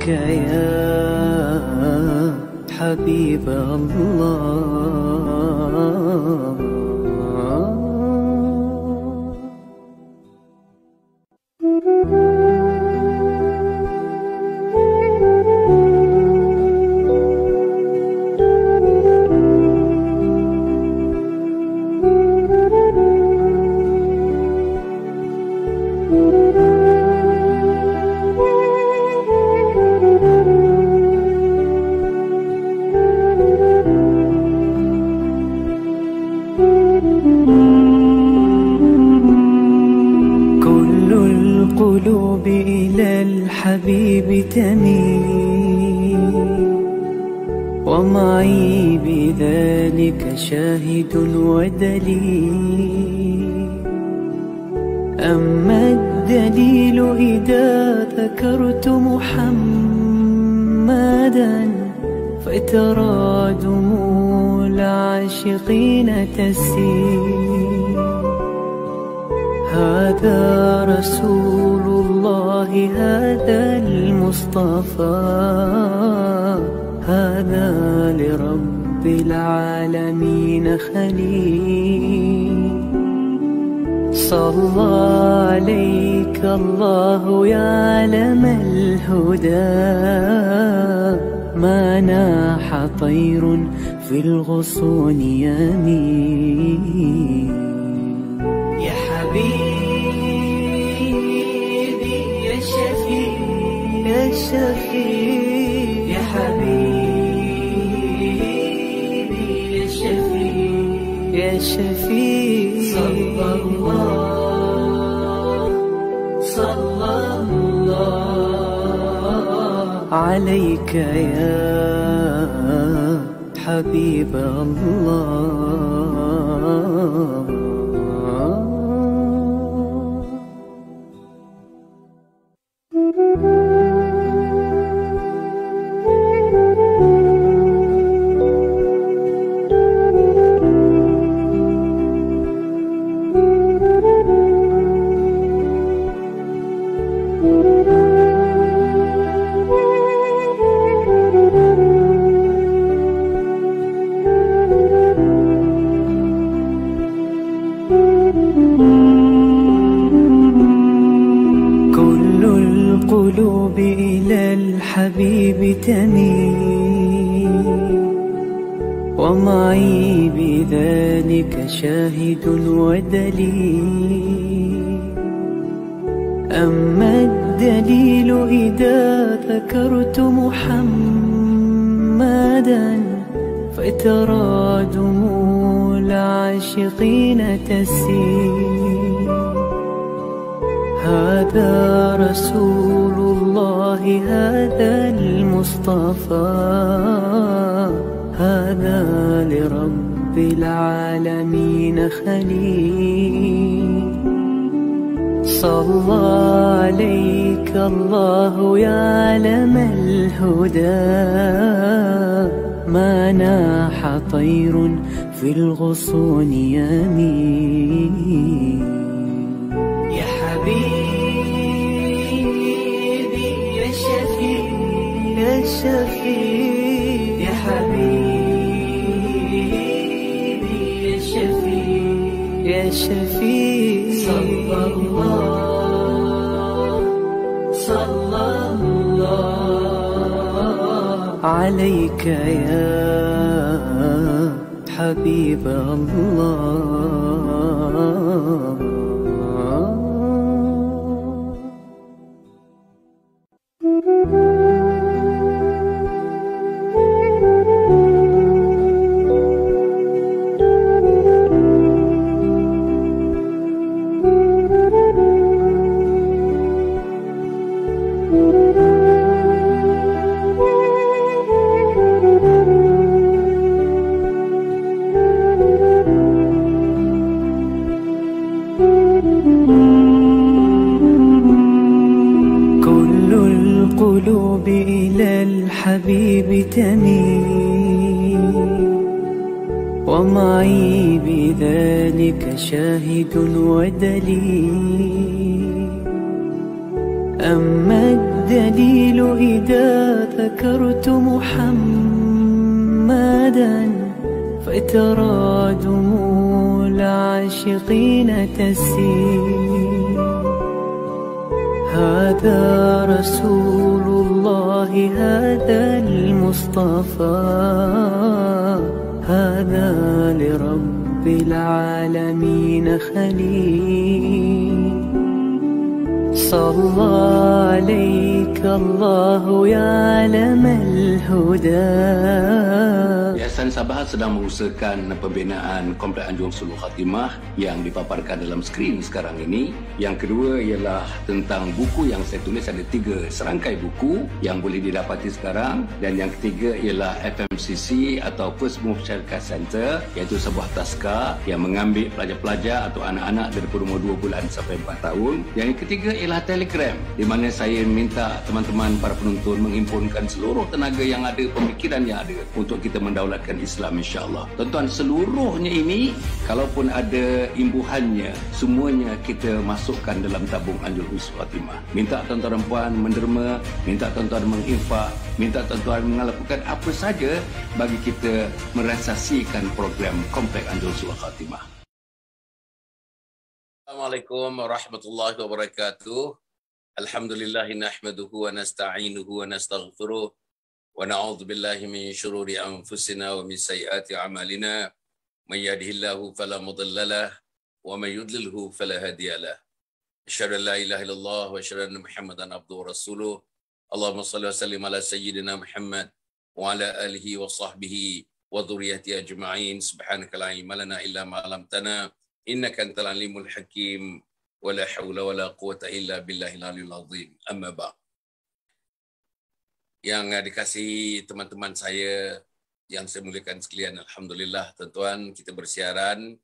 يا حبيب الله. القلوب إلى الحبيب تميل، ومعي بذلك شاهد ودليل. أما الدليل إذا ذكرت محمدا فترى دموع العاشقين تسيل. هذا رسول الله، هذا المصطفى، هذا لرب العالمين خليل. صلى عليك الله يا علم الهدى، ما ناح طير في الغصون يمين. يا حبيبي يا شفيع يا شفيع، يا حبيبي يا شفيع يا شفيع. صلى الله عليك يا حبيب الله. القلوب إلى الحبيب تميل، ومعي بذلك شاهد ودليل. أما الدليل إذا ذكرت محمدا فترى دموع العاشقين تسيل. هذا رسول الله، هذا المصطفى، هذا لرب العالمين خليل. صلى عليك الله يا علم الهدى، ما ناح طير في الغصون يمين. يا حبيبي يا شفيع يا شفيع، يا حبيبي يا شفيع يا شفيع. صلى الله عليك يا حبيب الله. القلوب إلى الحبيب تميل، ومعي بذلك شاهد ودليل. أما الدليل إذا ذكرت محمدا فترى دموع العاشقين تسيل. هذا رسول الله هذا المصطفى هذا لرب العالمين خليل. صلى عليك الله يا علم الهدى. Yayasan Sabahat sedang mengusahakan pembinaan Komplek Anjung Sulul Khatimah yang dipaparkan dalam skrin sekarang ini. Yang kedua ialah tentang buku yang saya tulis, ada 3 serangkai buku yang boleh didapati sekarang. Dan yang ketiga ialah FMCC atau First Move Syarikat Center, iaitu sebuah taska yang mengambil pelajar-pelajar atau anak-anak daripada umur 2 bulan sampai 4 tahun. Yang ketiga ialah Telegram, di mana saya minta teman-teman para penonton menghimpunkan seluruh tenaga yang ada, pemikiran yang ada untuk kita mendaulatkan Islam, insya-Allah. Tuan-tuan, seluruhnya ini kalaupun ada imbuhannya, semuanya kita masukkan dalam tabung Anjung Sulul Khatimah. Minta tuan-tuan dan puan menderma, minta tuan-tuan menginfak, minta tuan-tuan melakukan apa saja bagi kita merealisasikan program Komplek Anjung Sulul Khatimah. Assalamualaikum warahmatullahi wabarakatuh. Alhamdulillah nahmaduhu wa nasta'inuhu wa nastaghfiruh wa na'udzu billahi min syururi anfusina wa min sayyiati a'malina. May yahdihillahu fala mudilla lahu wa may yudlilhu fala hadiya lahu. Asyhadu an la ilaha illallah wa asyhadu anna Muhammadan abduhu wa rasuluh. Allahumma shalli wa sallim ala sayyidina Muhammad wa ala alihi wa sahbihi wa dhurriyyatihi ajma'in. Subhanaka la ilma lana illa ma 'allamtana innaka antal alimul hakim. Wala haula wala quwata illa billahil aliyil azim. Amma ba'd. Yang dikasihi teman-teman saya yang saya muliakan sekalian, alhamdulillah tuan-tuan, kita bersiaran.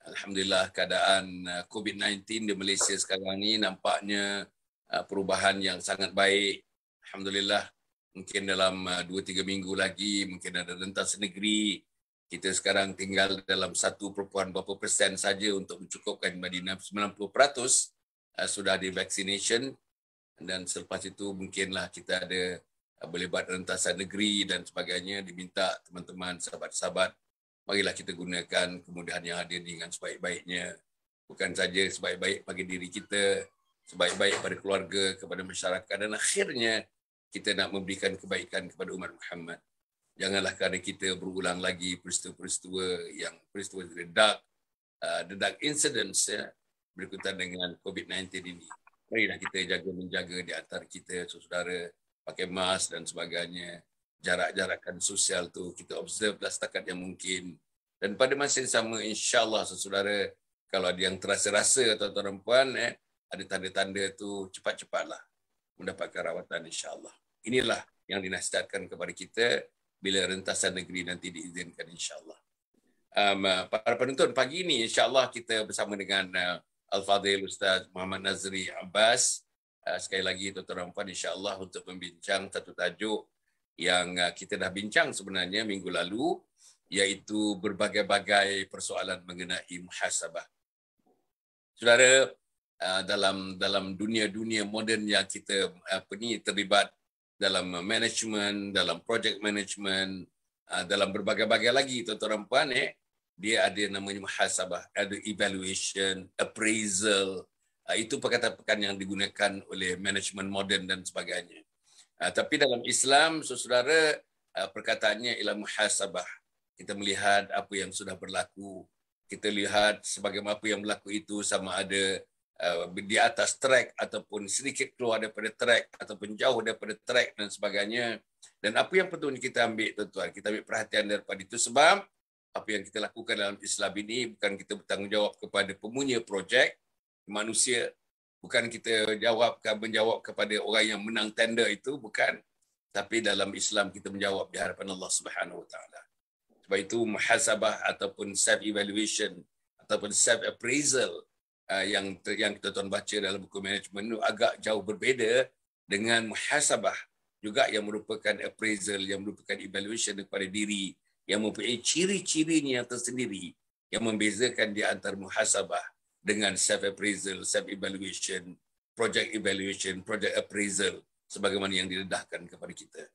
Alhamdulillah keadaan COVID-19 di Malaysia sekarang ni nampaknya perubahan yang sangat baik. Alhamdulillah, mungkin dalam 2-3 minggu lagi mungkin ada rentas negeri. Kita sekarang tinggal dalam 1% berapa persen saja untuk mencukupkan Madinah. 90% sudah di vaccination, dan selepas itu mungkinlah kita ada boleh buat rentasan negeri dan sebagainya. Diminta teman-teman, sahabat-sahabat, marilah kita gunakan kemudahan yang ada dengan sebaik-baiknya. Bukan saja sebaik-baik bagi diri kita, sebaik-baik pada keluarga, kepada masyarakat, dan akhirnya kita nak memberikan kebaikan kepada umat Muhammad. Janganlah kerana kita berulang lagi peristiwa-peristiwa yang the dark incidents berkaitan dengan COVID-19 ini. Marilah kita menjaga di antara kita, saudara, pakai mask dan sebagainya. Jarak-jarakan sosial tu kita observe lah setakat yang mungkin. Dan pada masa yang sama, insya-Allah, saudara, kalau ada yang terasa-rasa atau tuan-tuan, ada tanda-tanda tu, cepat-cepatlah mendapatkan rawatan, insya-Allah. Inilah yang dinasihatkan kepada kita bila rentasan negeri nanti diizinkan, insya-Allah. Para penonton, pagi ini insya-Allah kita bersama dengan Al-Fadhil Ustaz Muhammad Nazri Abbas. Sekali lagi tuan-tuan dan puan, insya-Allah untuk membincang satu tajuk yang kita dah bincang sebenarnya minggu lalu, iaitu berbagai-bagai persoalan mengenai muhasabah. Saudara, dalam dunia moden yang kita terlibat dalam management, dalam project management, dalam berbagai-bagai lagi, tuan-tuan dan puan, dia ada namanya muhasabah, ada evaluation, appraisal. Itu perkataan-perkataan yang digunakan oleh management moden dan sebagainya. Tapi dalam Islam, saudara, perkataannya ialah muhasabah. Kita melihat apa yang sudah berlaku. Kita lihat sebagaimana apa yang berlaku itu sama ada di atas track ataupun sedikit keluar daripada track ataupun jauh daripada track dan sebagainya. Dan apa yang perlu kita ambil, tuan-tuan, kita ambil perhatian daripada itu, sebab apa yang kita lakukan dalam Islam ini bukan kita bertanggungjawab kepada pemunya projek manusia, bukan kita menjawab kepada orang yang menang tender itu, bukan. Tapi dalam Islam kita menjawab di hadapan Allah Subhanahu Wa Taala. Sebab itu muhasabah ataupun self evaluation ataupun self appraisal yang kita tuan baca dalam buku manajemen itu agak jauh berbeza dengan muhasabah juga, yang merupakan appraisal, yang merupakan evaluation kepada diri, yang mempunyai ciri-cirinya yang tersendiri yang membezakan di antara muhasabah dengan self appraisal, self evaluation, project appraisal sebagaimana yang didedahkan kepada kita.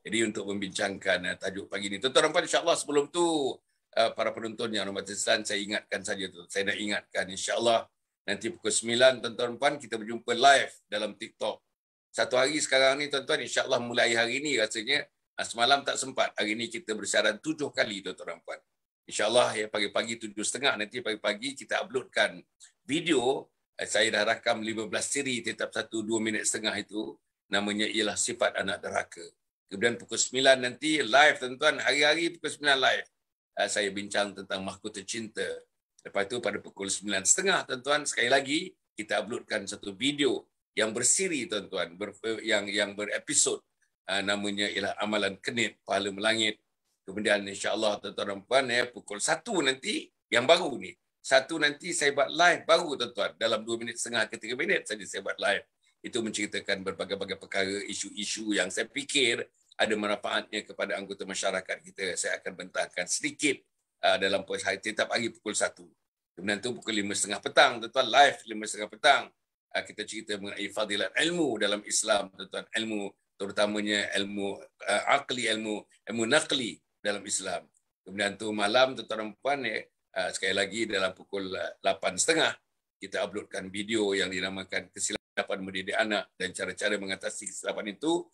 Jadi untuk membincangkan tajuk pagi ini, tuan-tuan dan puan, insya-Allah sebelum tu para penonton yang hormat Islam, saya ingatkan saja tu. Saya nak ingatkan, insya-Allah nanti pukul 9 tuan-tuan dan puan kita berjumpa live dalam TikTok. Satu hari sekarang ni tuan-tuan, insya-Allah mulai hari ni rasanya semalam tak sempat. Hari ni kita bersiaran 7 kali tuan-tuan dan puan. InsyaAllah ya pagi-pagi 7.30 nanti pagi-pagi kita uploadkan video. Saya dah rakam 15 siri tetap 1-2 minit setengah itu. Namanya ialah Sifat Anak Derhaka. Kemudian pukul 9 nanti live tuan-tuan. Hari-hari pukul 9 live. Saya bincang tentang Mahkota Cinta. Lepas itu pada pukul 9.30 tuan-tuan sekali lagi kita uploadkan satu video yang bersiri tuan-tuan. Yang berepisod. Namanya ialah Amalan Kenit Pahala Melangit. Kemudian insya-Allah tuan-tuan dan puan pukul 1 nanti yang baru ni. 1 nanti saya buat live baru tuan-tuan. Dalam 2 minit setengah ke 3 minit saja saya buat live. Itu menceritakan berbagai-bagai perkara, isu-isu yang saya fikir ada manfaatnya kepada anggota masyarakat kita. Saya akan bentangkan sedikit dalam hari tetap hari pukul 1. Kemudian tu pukul 5.30 petang tuan-tuan live 5.30 petang. Kita cerita mengenai fadilat ilmu dalam Islam tuan-tuan. Ilmu terutamanya ilmu akli, ilmu naqli dalam Islam. Kemudian tu malam tuan-tuan dan puan sekali lagi dalam pukul 8.30 kita uploadkan video yang dinamakan Kesilapan Mendidik Anak dan cara-cara mengatasi kesilapan itu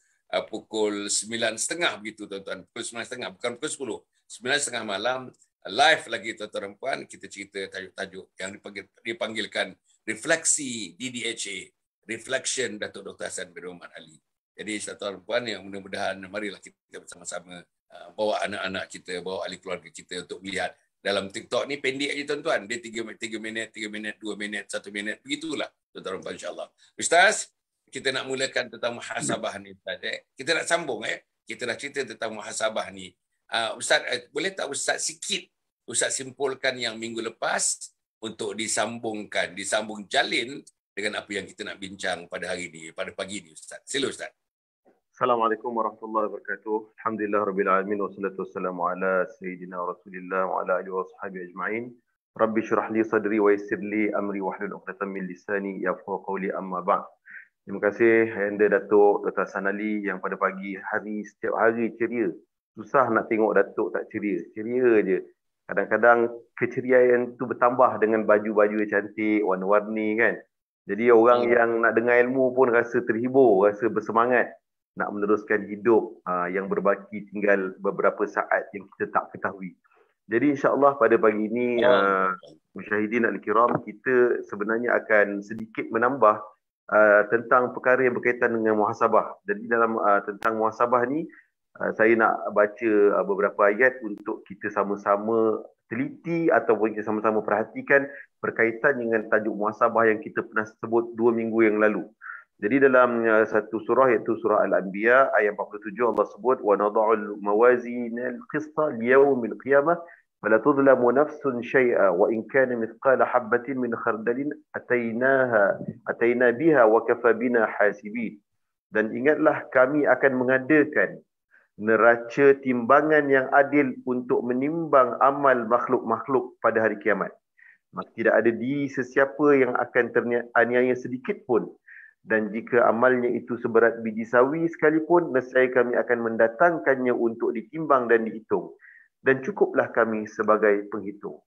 pukul 9.30 begitu tuan-tuan. Pukul 9.30 bukan pukul 10. 9.30 malam live lagi tuan-tuan dan puan kita cerita tajuk-tajuk yang dipanggilkan Refleksi DDHA, Reflection Datuk Dr. Hassan bin Rahman Ali. Jadi tuan-tuan dan puan yang mudah-mudahan marilah kita bersama-sama bawa anak-anak kita, bawa ahli keluarga kita untuk melihat dalam TikTok ni pendek aja tuan-tuan. Dia 3 minit, 2 minit, 1 minit. Begitulah tuan-tuan insya-Allah. Ustaz, kita nak mulakan tentang muhasabah ni Ustaz. Kita nak sambung Kita dah cerita tentang muhasabah ni. Ustaz, boleh tak Ustaz sikit Ustaz simpulkan yang minggu lepas untuk disambung jalin dengan apa yang kita nak bincang pada hari ni, pada pagi ni Ustaz. Sila Ustaz. Assalamualaikum warahmatullahi wabarakatuh. Alhamdulillah rabbil alamin wassalatu wassalamu ala sayyidina Rasulillah wa ala alihi washabihi ajma'in. Rabbi shrah li sadri wa yassir li amri wahlul 'uqdatam min lisani yafqahu qawli amma ba'd. Terima kasih Anda Datuk Dr. Hassan Ali yang pada pagi hari setiap hari ceria. Susah nak tengok Datuk tak ceria. Ceria je. Kadang-kadang keceriaan tu bertambah dengan baju-baju cantik, warna-warni kan. Jadi orang yang nak dengar ilmu pun rasa terhibur, rasa bersemangat nak meneruskan hidup yang berbaki tinggal beberapa saat yang kita tak ketahui. Jadi insya-Allah pada pagi ini musyahidin al-kiram kita sebenarnya akan sedikit menambah tentang perkara yang berkaitan dengan muhasabah. Jadi dalam tentang muhasabah ni saya nak baca beberapa ayat untuk kita sama-sama teliti ataupun kita sama-sama perhatikan berkaitan dengan tajuk muhasabah yang kita pernah sebut 2 minggu yang lalu. Jadi dalam satu surah iaitu surah Al-Anbiya ayat 47 Allah sebut wa nad'ul mawazinal qista liyaumil qiyamah fala tudlamu nafsun syai'a wa in kana mithqala habatin min khardalin ataina biha wa kafa bina hasibin. Dan ingatlah kami akan mengadakan neraca timbangan yang adil untuk menimbang amal makhluk-makhluk pada hari kiamat. Maka tidak ada diri sesiapa yang akan teraniaya sedikit pun. Dan jika amalnya itu seberat biji sawi sekalipun, nescaya kami akan mendatangkannya untuk ditimbang dan dihitung. Dan cukuplah kami sebagai penghitung.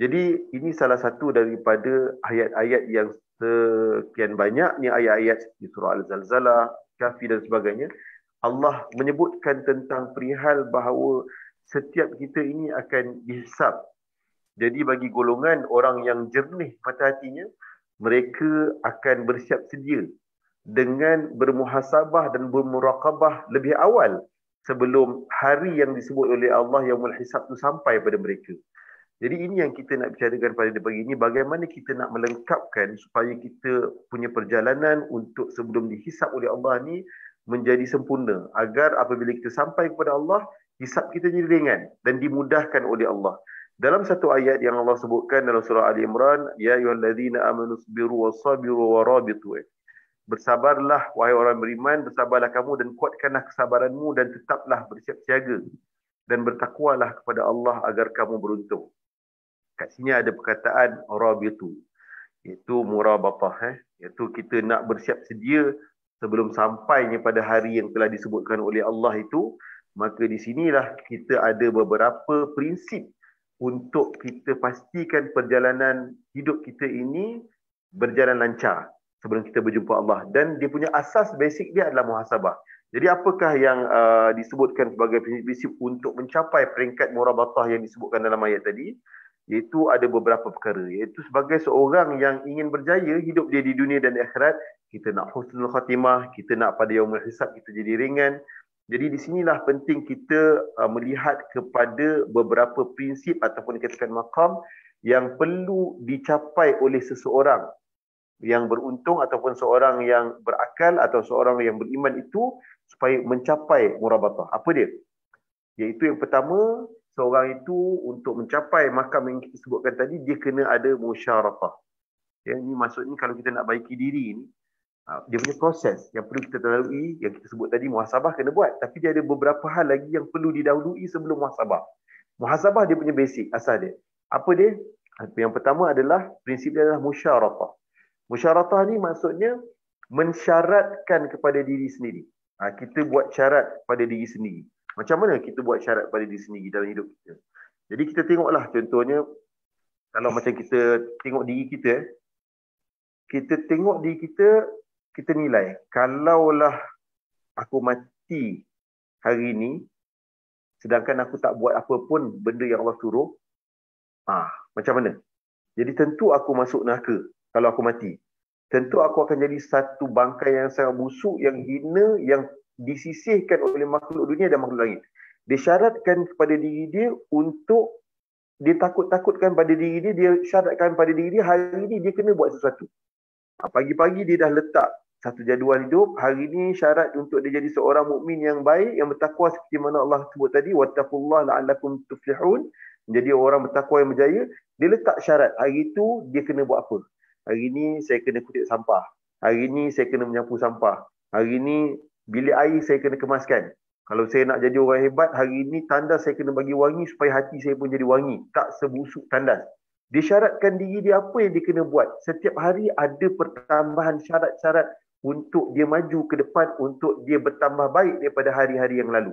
Jadi ini salah satu daripada ayat-ayat yang sekian banyak ni ayat-ayat di surah Al-Zalzalah, Kahfi dan sebagainya. Allah menyebutkan tentang perihal bahawa setiap kita ini akan dihisab. Jadi bagi golongan orang yang jernih mata hatinya, mereka akan bersiap sedia dengan bermuhasabah dan bermuraqabah lebih awal sebelum hari yang disebut oleh Allah Yaumul Hisab itu sampai pada mereka. Jadi ini yang kita nak bicarakan pada pagi ini, bagaimana kita nak melengkapkan supaya kita punya perjalanan untuk sebelum dihisab oleh Allah ni menjadi sempurna, agar apabila kita sampai kepada Allah, hisab kita jadi ringan dan dimudahkan oleh Allah. Dalam satu ayat yang Allah sebutkan dalam surah Ali Imran, ya ayyuhallazina amanu sabiru wasabiru warabitu. Bersabarlah wahai orang beriman, bersabarlah kamu dan kuatkanlah kesabaranmu dan tetaplah bersiap siaga dan bertakwalah kepada Allah agar kamu beruntung. Kat sini ada perkataan rabitu, iaitu murabatah, iaitu kita nak bersiap sedia sebelum sampainya pada hari yang telah disebutkan oleh Allah itu, maka di sinilah kita ada beberapa prinsip untuk kita pastikan perjalanan hidup kita ini berjalan lancar sebelum kita berjumpa Allah. Dan dia punya asas basic dia adalah muhasabah. Jadi apakah yang disebutkan sebagai prinsip untuk mencapai peringkat murabatah yang disebutkan dalam ayat tadi? Iaitu ada beberapa perkara. Iaitu sebagai seorang yang ingin berjaya hidup dia di dunia dan di akhirat, kita nak husnul khatimah, kita nak pada yaumul hisab kita jadi ringan. Jadi di sinilah penting kita melihat kepada beberapa prinsip ataupun dikatakan maqam yang perlu dicapai oleh seseorang yang beruntung ataupun seorang yang berakal atau seorang yang beriman itu supaya mencapai murabatah. Apa dia? Iaitu yang pertama, seorang itu untuk mencapai makam yang kita sebutkan tadi, dia kena ada musyaratah. Ya, ini maksudnya kalau kita nak baiki diri ni, dia punya proses yang perlu kita lalui, yang kita sebut tadi muhasabah kena buat, tapi dia ada beberapa hal lagi yang perlu didahului sebelum muhasabah. Muhasabah dia punya basic, asal dia. Apa dia? Yang pertama adalah, prinsip dia adalah musyaratah. Musyaratah ni maksudnya mensyaratkan kepada diri sendiri. Kita buat syarat pada diri sendiri. Macam mana kita buat syarat pada diri sendiri dalam hidup kita? Jadi kita tengoklah contohnya, kalau macam kita tengok diri kita, kita tengok diri kita, kita nilai, kalaulah aku mati hari ini, sedangkan aku tak buat apa pun benda yang Allah suruh, macam mana? Jadi tentu aku masuk neraka kalau aku mati. Tentu aku akan jadi satu bangkai yang sangat busuk, yang hina, yang disisihkan oleh makhluk dunia dan makhluk langit. Dia syaratkan kepada diri dia untuk, dia takut-takutkan pada diri dia, dia syaratkan pada diri dia, hari ini dia kena buat sesuatu. Pagi-pagi dia dah letak satu jadual hidup, hari ini syarat untuk dia jadi seorang mukmin yang baik, yang bertakwa seperti mana Allah sebut tadi, wattaqullaha la'allakum tuflihun, menjadi orang bertakwa yang berjaya. Dia letak syarat, hari itu dia kena buat apa. Hari ini saya kena kutip sampah. Hari ini saya kena menyapu sampah. Hari ini bilik air saya kena kemaskan. Kalau saya nak jadi orang hebat, hari ini tandas saya kena bagi wangi supaya hati saya pun jadi wangi. Tak sebusuk tandas. Dia syaratkan diri dia apa yang dia kena buat. Setiap hari ada pertambahan syarat-syarat untuk dia maju ke depan, untuk dia bertambah baik daripada hari-hari yang lalu.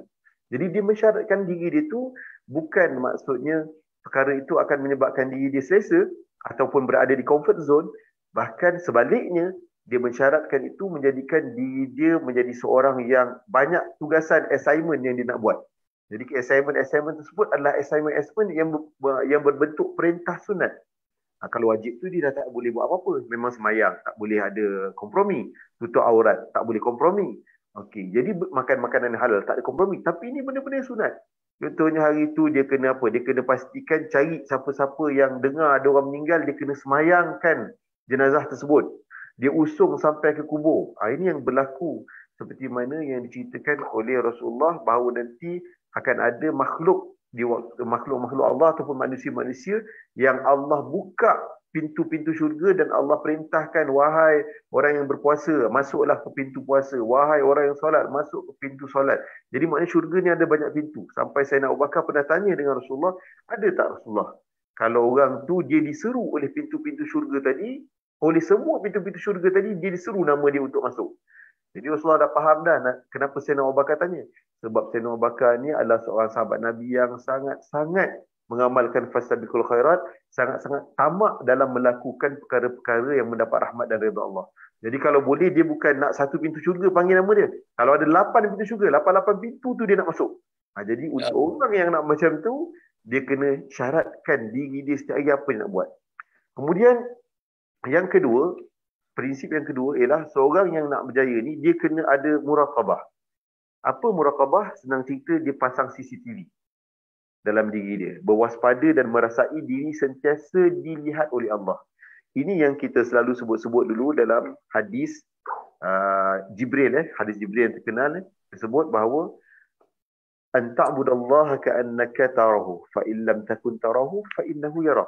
Jadi dia mensyaratkan diri dia tu, bukan maksudnya perkara itu akan menyebabkan diri dia selesa ataupun berada di comfort zone. Bahkan sebaliknya, dia mensyaratkan itu menjadikan diri dia menjadi seorang yang banyak tugasan, assignment yang dia nak buat. Jadi assignment tersebut adalah assignment yang berbentuk perintah sunat. Kalau wajib tu dia dah tak boleh buat apa-apa. Memang semayang, tak boleh ada kompromi. Tutup aurat, tak boleh kompromi. Okey, jadi makan makanan halal, tak ada kompromi. Tapi ini benda-benda sunat. Contohnya hari itu dia kena apa? Dia kena pastikan cari siapa-siapa yang dengar ada orang meninggal, dia kena semayangkan jenazah tersebut. Dia usung sampai ke kubur. Ini yang berlaku seperti mana yang diceritakan oleh Rasulullah, bahawa nanti akan ada makhluk di waktu makhluk-makhluk Allah ataupun manusia-manusia yang Allah buka pintu-pintu syurga dan Allah perintahkan, wahai orang yang berpuasa, masuklah ke pintu puasa. Wahai orang yang solat, masuk ke pintu solat. Jadi maknanya syurga ni ada banyak pintu. Sampai Sayyidina Abu Bakar pernah tanya dengan Rasulullah, ada tak Rasulullah, kalau orang tu dia diseru oleh pintu-pintu syurga tadi, oleh semua pintu-pintu syurga tadi, dia diseru nama dia untuk masuk. Jadi Rasulullah dah faham dah kenapa Sayyidina Abu Bakar tanya. Sebab Sayyidina Abu Bakar ni adalah seorang sahabat Nabi yang sangat-sangat mengamalkan fastabiqul khairat, sangat-sangat tamak dalam melakukan perkara-perkara yang mendapat rahmat dan redha Allah. Jadi kalau boleh, dia bukan nak satu pintu syurga panggil nama dia. Kalau ada 8 pintu syurga, 8 pintu tu dia nak masuk. Jadi untuk orang yang nak macam tu, dia kena syaratkan diri dia setiap hari apa dia nak buat. Kemudian yang kedua, prinsip yang kedua ialah seorang yang nak berjaya ni, dia kena ada muraqabah. Apa muraqabah? Senang cerita, dia pasang CCTV dalam diri dia. Berwaspada dan merasai diri sentiasa dilihat oleh Allah. Ini yang kita selalu sebut-sebut dulu dalam hadis Jibril. Hadis Jibril yang terkenal disebut bahawa an ta'budallaha ka'annaka tarahu fa in lam takun tarahu fa innahu yarak.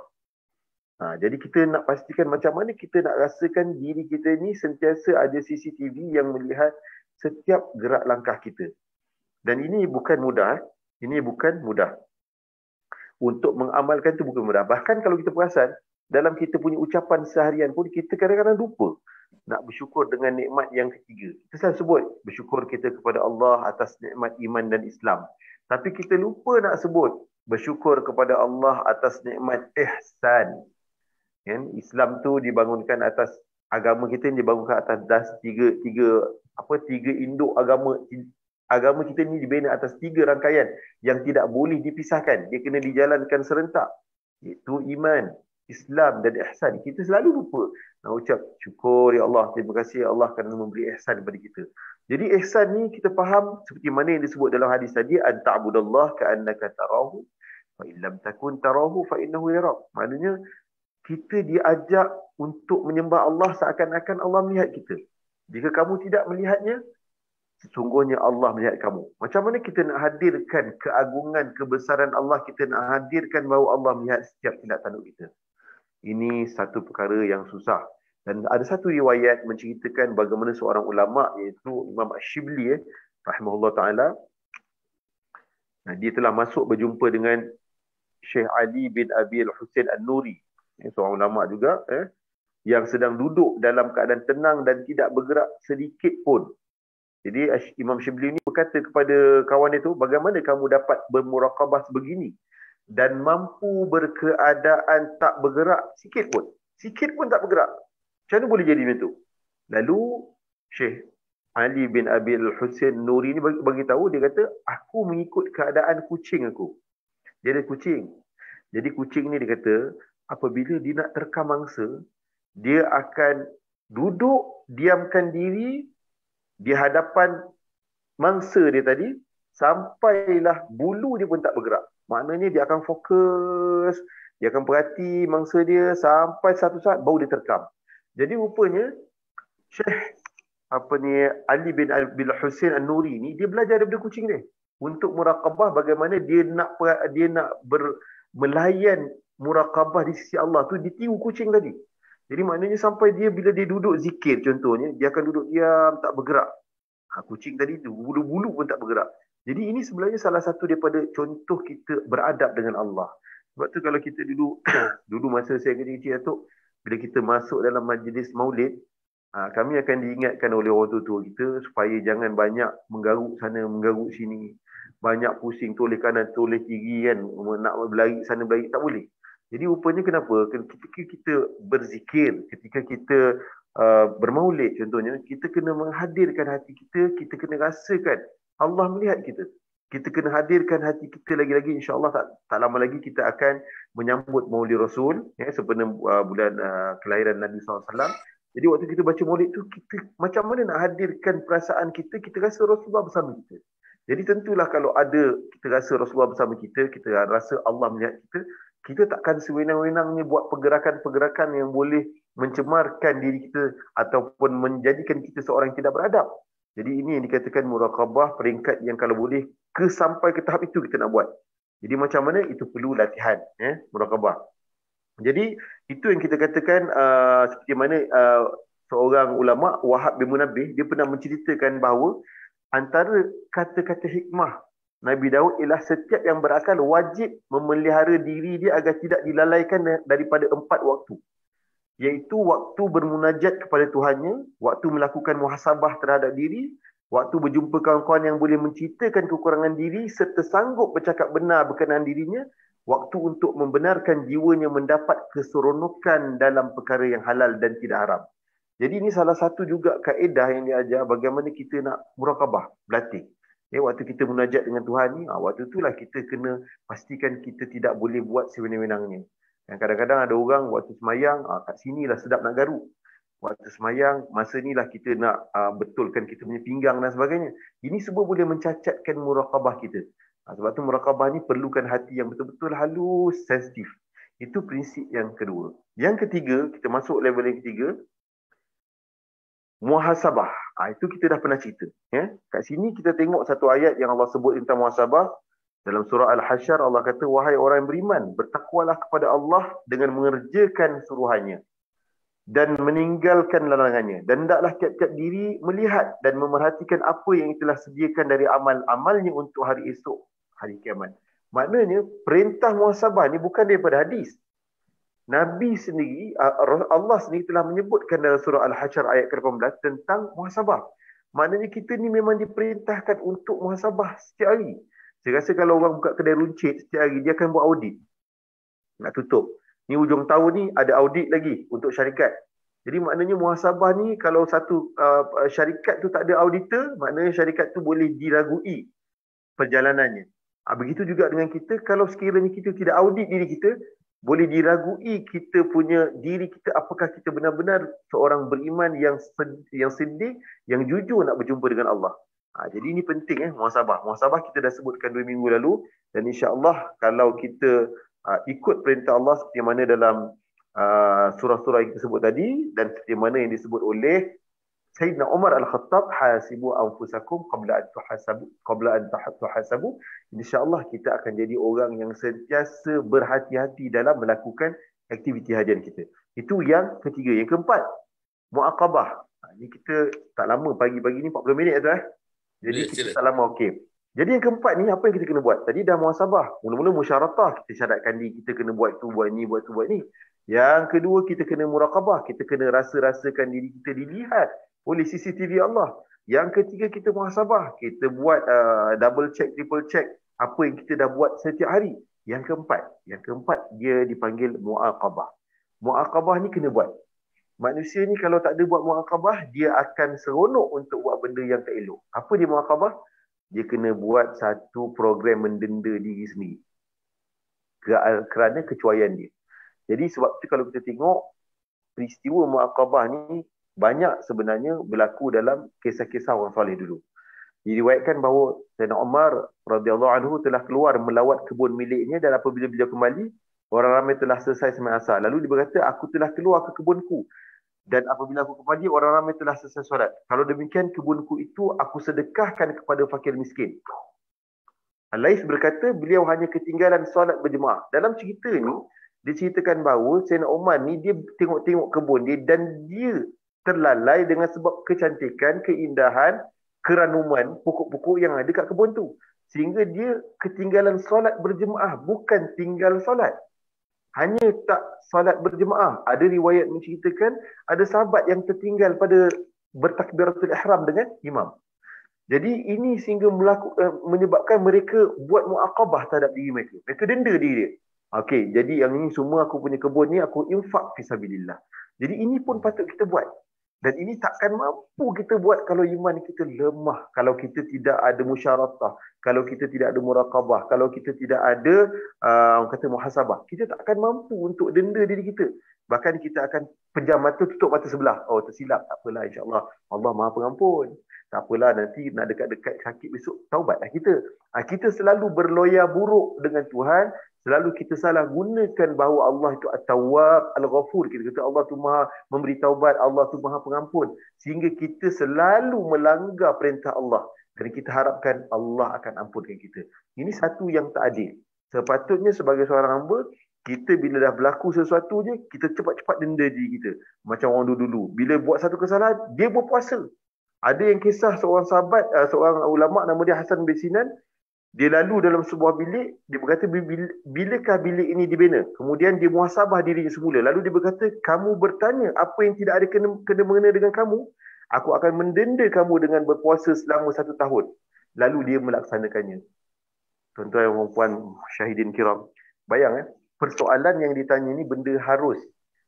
Jadi kita nak pastikan macam mana kita nak rasakan diri kita ni sentiasa ada CCTV yang melihat setiap gerak langkah kita. Dan ini bukan mudah. Ini bukan mudah. Untuk mengamalkan itu bukan mudah. Bahkan kalau kita perasan, dalam kita punya ucapan seharian pun, kita kadang-kadang lupa. nak bersyukur dengan nikmat yang ketiga. Kita selalu sebut bersyukur kita kepada Allah atas nikmat iman dan Islam. Tapi kita lupa nak sebut bersyukur kepada Allah atas nikmat ihsan. Kan? Islam tu dibangunkan atas, agama kita ni dibangunkan atas tiga induk agama. Agama kita ni dibina atas 3 rangkaian yang tidak boleh dipisahkan. Dia kena dijalankan serentak. Iaitu iman, Islam dan ihsan. Kita selalu lupa nak ucap syukur ya Allah, terima kasih ya Allah kerana memberi ihsan kepada kita. Jadi ihsan ni kita faham seperti mana yang disebut dalam hadis tadi, an ta'budallah ka'annaka tarahu fa illam takun tarahu fa innahu yarak. Maknanya kita diajak untuk menyembah Allah seakan-akan Allah melihat kita. Jika kamu tidak melihatnya, sesungguhnya Allah melihat kamu. Macam mana kita nak hadirkan keagungan, kebesaran Allah, kita nak hadirkan bahawa Allah melihat setiap tindak tanduk kita. Ini satu perkara yang susah. Dan ada satu riwayat menceritakan bagaimana seorang ulama, iaitu Imam Ash-Shibli, rahimahullah ta'ala, dia telah masuk berjumpa dengan Syekh Ali bin Abi Al-Husain An-Nuri, seorang ulama juga, yang sedang duduk dalam keadaan tenang dan tidak bergerak sedikit pun. Jadi Imam Shibli ni berkata kepada kawan itu, bagaimana kamu dapat bermuraqabah sebegini dan mampu berkeadaan tak bergerak sikit pun tak bergerak? Macam mana boleh jadi macam tu? Lalu Syekh Ali bin Abi Al-Husain Nuri ni bagi tahu, dia kata, aku mengikut keadaan kucing aku. Dia ada kucing. Jadi kucing ni dia kata, apabila dia nak terkam mangsa, dia akan duduk, diamkan diri di hadapan mangsa dia tadi, sampailah bulu dia pun tak bergerak. Maknanya dia akan fokus, dia akan perhati mangsa dia sampai satu saat baru dia terkam. Jadi rupanya Syekh Ali bin Abi Al-Husain An-Nuri ni, dia belajar daripada kucing dia untuk muraqabah, bagaimana dia nak melayan muraqabah di sisi Allah tu, ditiru kucing tadi. Jadi maknanya sampai dia, bila dia duduk zikir contohnya, dia akan duduk diam, tak bergerak. Kucing tadi tu, bulu-bulu pun tak bergerak. Jadi ini sebenarnya salah satu daripada contoh kita beradab dengan Allah. Sebab tu kalau kita dulu masa saya kecil-kecil tu, bila kita masuk dalam majlis maulid, kami akan diingatkan oleh orang tua kita supaya jangan banyak menggaruk sana, menggaruk sini. Banyak pusing toleh kanan, toleh kiri kan. Nak berlari sana, berlari, tak boleh. Jadi rupanya kenapa? Ketika kita berzikir, ketika kita bermaulid contohnya, kita kena menghadirkan hati kita, kita kena rasakan Allah melihat kita. Kita kena hadirkan hati kita lagi-lagi, insya-Allah tak lama lagi kita akan menyambut Maulid Rasul, sempena bulan kelahiran Nabi SAW. Jadi waktu kita baca maulid tu, kita macam mana nak hadirkan perasaan kita, kita rasa Rasulullah bersama kita. Jadi tentulah kalau ada kita rasa Rasulullah bersama kita, kita rasa Allah melihat kita, kita takkan sewenang-wenangnya buat pergerakan-pergerakan yang boleh mencemarkan diri kita ataupun menjadikan kita seorang yang tidak beradab. Jadi ini yang dikatakan muraqabah, peringkat yang kalau boleh sampai ke tahap itu kita nak buat. Jadi macam mana? Itu perlu latihan, muraqabah. Jadi itu yang kita katakan, seperti mana seorang ulama, Wahab bin Munabbih, dia pernah menceritakan bahawa antara kata-kata hikmah Nabi Daud ialah setiap yang berakal wajib memelihara diri dia agar tidak dilalaikan daripada 4 waktu. Iaitu waktu bermunajat kepada Tuhannya, waktu melakukan muhasabah terhadap diri, waktu berjumpa kawan-kawan yang boleh menceritakan kekurangan diri serta sanggup bercakap benar berkenaan dirinya, waktu untuk membenarkan jiwanya mendapat keseronokan dalam perkara yang halal dan tidak haram. Jadi ini salah satu juga kaedah yang diajar bagaimana kita nak muraqabah, berlatih. Waktu kita munajat dengan Tuhan ni, waktu itulah kita kena pastikan kita tidak boleh buat sewenang-wenangnya. Dan kadang-kadang ada orang waktu semayang, kat sinilah sedap nak garuk. Waktu semayang, masa inilah kita nak betulkan kita punya pinggang dan sebagainya. Ini semua boleh mencacatkan muraqabah kita. Sebab tu muraqabah ni perlukan hati yang betul-betul halus, sensitif. Itu prinsip yang kedua. Yang ketiga, kita masuk level yang ketiga, muhasabah. Itu kita dah pernah cerita. Kat sini kita tengok satu ayat yang Allah sebut tentang muhasabah. Dalam surah Al-Hasyr, Allah kata, wahai orang yang beriman, bertakwalah kepada Allah dengan mengerjakan suruhannya dan meninggalkan larangannya. Dan hendaklah tiap-tiap diri melihat dan memerhatikan apa yang telah sediakan dari amal-amalnya untuk hari esok, hari kiamat. Maknanya, perintah muhasabah ni bukan daripada hadis. Nabi sendiri, Allah sendiri telah menyebutkan dalam surah Al-Hasyr ayat ke-18 tentang muhasabah. Maknanya kita ni memang diperintahkan untuk muhasabah setiap hari. Saya rasa kalau orang buka kedai runcit setiap hari, dia akan buat audit. Nak tutup. Ni hujung tahun ni ada audit lagi untuk syarikat. Jadi maknanya muhasabah ni kalau satu syarikat tu tak ada auditor, maknanya syarikat tu boleh diragui perjalanannya. Begitu juga dengan kita, kalau sekiranya kita tidak audit diri kita, boleh diragui kita punya diri kita, apakah kita benar-benar seorang beriman yang sedih, yang jujur nak berjumpa dengan Allah. Jadi ini penting muhasabah. Muhasabah kita dah sebutkan 2 minggu lalu, dan insya-Allah kalau kita ikut perintah Allah seperti mana dalam surah-surah yang kita sebut tadi, dan seperti mana yang disebut oleh Sayyidina Umar Al-Khattab, hasibu anfusakum qabla an tuhasabu. InsyaAllah kita akan jadi orang yang sentiasa berhati-hati dalam melakukan aktiviti harian kita. Itu yang ketiga. Yang keempat, muaqabah. Ini kita tak lama, pagi-pagi ni 40 minit tu Jadi kita tak lama, okey. Jadi yang keempat ni, apa yang kita kena buat? Tadi dah muhasabah. Mula-mula musyaratah. Kita syaratkan diri, kita kena buat tu, buat ni, buat tu, buat ni. Yang kedua, kita kena muraqabah. Kita kena rasa-rasakan diri kita dilihat oleh CCTV Allah. Yang ketiga, kita muhasabah. Kita buat double check, triple check apa yang kita dah buat setiap hari. Yang keempat dia dipanggil muaqabah. Muaqabah ni kena buat. Manusia ni kalau tak ada buat muaqabah, dia akan seronok untuk buat benda yang tak elok. Apa dia muaqabah? Dia kena buat satu program mendenda diri sendiri kerana kecuaian dia. Jadi sebab itu kalau kita tengok peristiwa muaqabah ni banyak sebenarnya berlaku dalam kisah-kisah orang soleh dulu. Diriwayatkan bahawa Sayyidina Umar radhiyallahu anhu telah keluar melawat kebun miliknya, dan apabila beliau kembali, orang ramai telah selesai sembahyang asar. Lalu dia berkata, aku telah keluar ke kebunku, dan apabila aku kembali, orang ramai telah selesai solat. Kalau demikian, kebunku itu aku sedekahkan kepada fakir miskin. Al-Lais berkata, beliau hanya ketinggalan solat berjemaah. Dalam cerita ni, diceritakan bahawa Sayyidina Umar ni, dia tengok-tengok kebun dia, dan dia terlalai dengan sebab kecantikan, keindahan, keranuman pokok-pokok yang ada kat kebun tu. Sehingga dia ketinggalan solat berjemaah, bukan tinggal solat. Hanya tak solat berjemaah. Ada riwayat menceritakan ada sahabat yang tertinggal pada bertakbiratul ihram dengan imam. Jadi ini sehingga menyebabkan mereka buat muaqabah terhadap diri mereka. Mereka denda diri dia. Okey, jadi yang ini semua aku punya kebun ni aku infak fisabilillah. Jadi ini pun patut kita buat. Dan ini takkan mampu kita buat kalau iman kita lemah, kalau kita tidak ada musyaratah, kalau kita tidak ada muraqabah, kalau kita tidak ada orang kata muhasabah. Kita takkan mampu untuk denda diri kita. Bahkan kita akan pejam mata, tutup mata sebelah. Oh, tersilap. Tak apalah, insya-Allah. Allah Maha Pengampun. Tak apalah, nanti nak dekat-dekat sakit besok, taubatlah kita. Kita selalu berloya buruk dengan Tuhan. Selalu kita salah gunakan bahawa Allah itu At-Tawwab, Al-Ghafur. Kita kata Allah tu Maha memberi taubat, Allah tu Maha Pengampun. Sehingga kita selalu melanggar perintah Allah. Dan kita harapkan Allah akan ampunkan kita. Ini satu yang tak adil. Sepatutnya sebagai seorang hamba, kita bila dah berlaku sesuatu je, kita cepat-cepat denda diri kita. Macam orang dulu-dulu. Bila buat satu kesalahan, dia berpuasa. Ada yang kisah seorang sahabat, seorang ulama nama dia Hasan bin Sinan. Dia lalu dalam sebuah bilik, dia berkata, bilakah bilik ini dibina? Kemudian dia muhasabah dirinya semula. Lalu dia berkata, kamu bertanya apa yang tidak ada kena-mengena dengan kamu? Aku akan mendenda kamu dengan berpuasa selama 1 tahun. Lalu dia melaksanakannya. Tuan-tuan dan puan syahidin kiram. Bayang persoalan yang ditanya ni benda harus.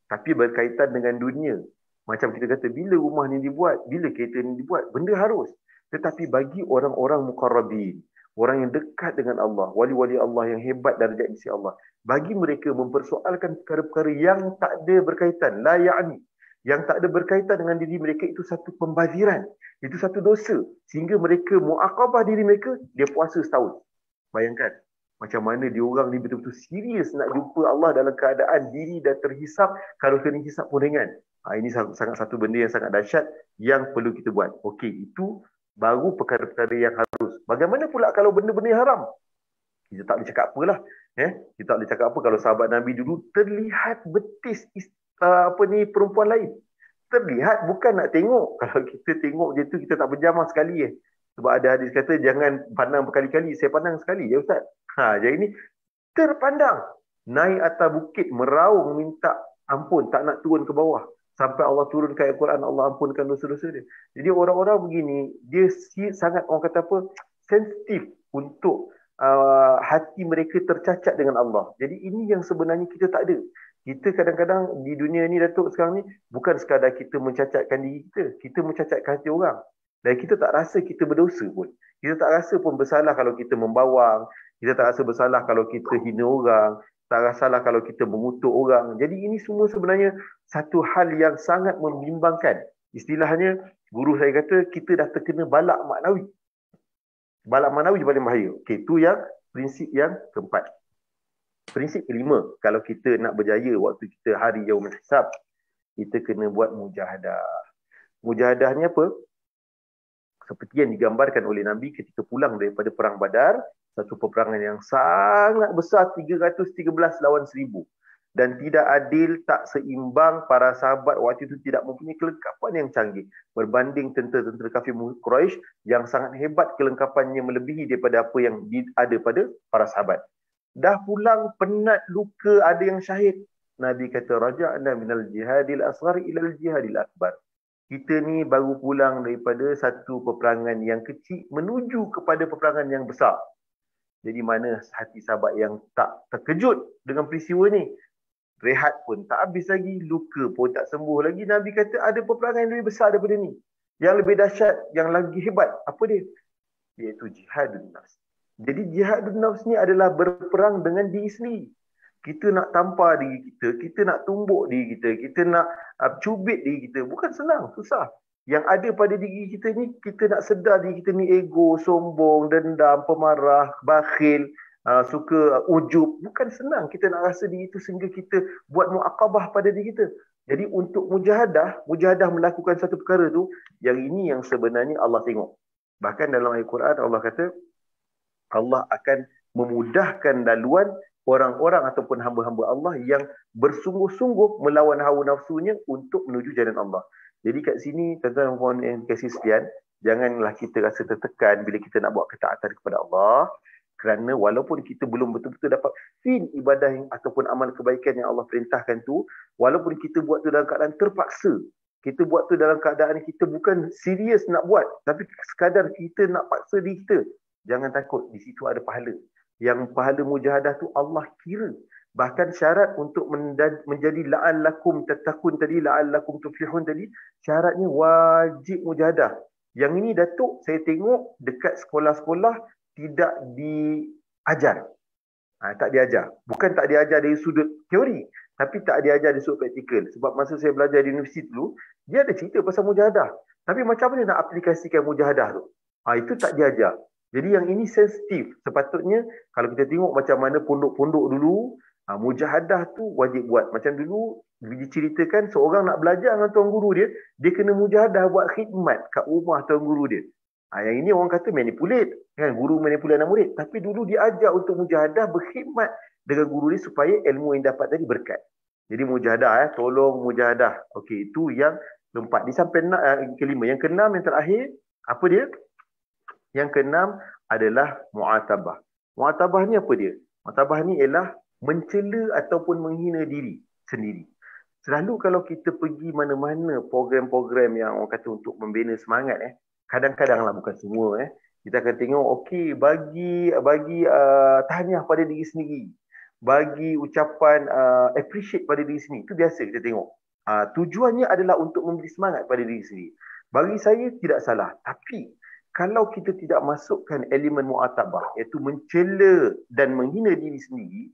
Tapi berkaitan dengan dunia. Macam kita kata, bila rumah ni dibuat? Bila kereta ni dibuat? Benda harus. Tetapi bagi orang-orang muqarrabin, orang yang dekat dengan Allah, wali-wali Allah yang hebat darjat di sisi Allah, bagi mereka mempersoalkan perkara-perkara yang tak ada berkaitan, la ya'ni, yang tak ada berkaitan dengan diri mereka, itu satu pembaziran, itu satu dosa, sehingga mereka muaqabah diri mereka, dia puasa setahun. Bayangkan macam mana dia orang ni betul-betul serius nak jumpa Allah dalam keadaan diri dah terhisap, kalau kena hisap pun ringan. Ini sangat satu benda yang sangat dahsyat yang perlu kita buat. Okey, itu baru perkara-perkara yang harus. Bagaimana pula kalau benda-benda yang haram? Kita tak boleh cakap apalah. Kita tak boleh cakap apa kalau sahabat Nabi dulu terlihat betis perempuan lain. Terlihat, bukan nak tengok. Kalau kita tengok je tu, kita tak berjamah sekali. Sebab ada hadis kata, jangan pandang berkali-kali. Saya pandang sekali ya Ustaz. Jadi ini terpandang. naik atas bukit, meraung minta ampun, tak nak turun ke bawah. Sampai Allah turunkan Al-Quran, Allah ampunkan dosa-dosa dia. Jadi orang-orang begini, dia sangat, orang kata apa, sensitif untuk hati mereka tercacat dengan Allah. Jadi ini yang sebenarnya kita tak ada. Kita kadang-kadang di dunia ni, Datuk, sekarang ni, bukan sekadar kita mencacatkan diri kita mencacatkan hati orang. Dan kita tak rasa kita berdosa pun. Kita tak rasa pun bersalah kalau kita membawang. Kita tak rasa bersalah kalau kita hina orang. Tak rasalah kalau kita mengutuk orang. Jadi ini semua sebenarnya satu hal yang sangat membimbangkan. Istilahnya, guru saya kata, kita dah terkena balak maknawi. Balak maknawi paling bahaya. Okey, itu yang prinsip yang keempat. Prinsip kelima, kalau kita nak berjaya waktu kita hari Yaumul Hisab, kita kena buat mujahadah. Mujahadah ni apa? Seperti yang digambarkan oleh Nabi ketika pulang daripada Perang Badar, satu peperangan yang sangat besar, 313 lawan 1000. Dan tidak adil, tak seimbang, para sahabat waktu itu tidak mempunyai kelengkapan yang canggih berbanding tentera-tentera kafir Quraisy yang sangat hebat, kelengkapannya melebihi daripada apa yang ada pada para sahabat. Dah pulang, penat, luka, ada yang syahid. Nabi kata, raja'na minal jihadil asghar ilal jihadil akbar. Kita ni baru pulang daripada satu peperangan yang kecil menuju kepada peperangan yang besar. Jadi mana hati sahabat yang tak terkejut dengan peristiwa ni? Rehat pun tak habis lagi, luka pun tak sembuh lagi. Nabi kata ada peperangan yang lebih besar daripada ni. Yang lebih dahsyat, yang lagi hebat. Apa dia? Iaitu jihadun nafs. Jadi jihadun nafs ni adalah berperang dengan diri sendiri. Kita nak tampar diri kita nak tumbuk diri kita nak cubit diri kita. Bukan senang, susah. Yang ada pada diri kita ni, kita nak sedar diri kita ni ego, sombong, dendam, pemarah, bakhil, suka ujub. Bukan senang kita nak rasa diri itu sehingga kita buat muaqabah pada diri kita. Jadi untuk mujahadah melakukan satu perkara tu, yang ini yang sebenarnya Allah tengok. Bahkan dalam Al-Quran Allah kata, Allah akan memudahkan laluan orang-orang ataupun hamba-hamba Allah yang bersungguh-sungguh melawan hawa nafsunya untuk menuju jalan Allah. Jadi kat sini, tuan-tuan yang kasih sekalian, janganlah kita rasa tertekan bila kita nak buat ketaatan kepada Allah, kerana walaupun kita belum betul-betul dapat feel ibadah yang, ataupun amal kebaikan yang Allah perintahkan tu, walaupun kita buat tu dalam keadaan terpaksa, kita buat tu dalam keadaan kita bukan serius nak buat, tapi sekadar kita nak paksa diri kita, jangan takut, di situ ada pahala. Yang pahala mujahadah tu Allah kira. Bahkan syarat untuk menjadi la'allakum tattaqun tadi, la'allakum tuflihun tadi, syaratnya wajib mujahadah. Yang ini Datuk, saya tengok dekat sekolah-sekolah tidak diajar. Tak diajar. Bukan tak diajar dari sudut teori, tapi tak diajar dari sudut praktikal. Sebab masa saya belajar di universiti dulu, dia ada cerita pasal mujahadah. Tapi macam mana nak aplikasikan mujahadah tu? Itu tak diajar. Jadi yang ini sensitif. Sepatutnya kalau kita tengok macam mana pondok-pondok dulu, mujahadah tu wajib buat. Macam dulu diceritakan seorang nak belajar dengan tuan guru dia kena mujahadah buat khidmat kat rumah tuan guru dia. Yang ini orang kata manipulate, kan? Guru manipulate anak murid. Tapi dulu dia ajar untuk mujahadah berkhidmat dengan guru dia supaya ilmu yang dapat tadi berkat. Jadi mujahadah, tolong mujahadah. Okey, itu yang keempat. Di sampai kelima. Yang keenam, yang terakhir, apa dia? Yang keenam adalah mu'atabah. Mu'atabah ni apa dia? Mu'atabah ni ialah mencela ataupun menghina diri sendiri. Selalu kalau kita pergi mana-mana program-program yang orang kata untuk membina semangat, kadang-kadang lah, bukan semua, kita akan tengok, okey, bagi tahniah pada diri sendiri, bagi ucapan appreciate pada diri sendiri. Itu biasa kita tengok. Tujuannya adalah untuk memberi semangat pada diri sendiri. Bagi saya tidak salah, tapi kalau kita tidak masukkan elemen mu'atabah, iaitu mencela dan menghina diri sendiri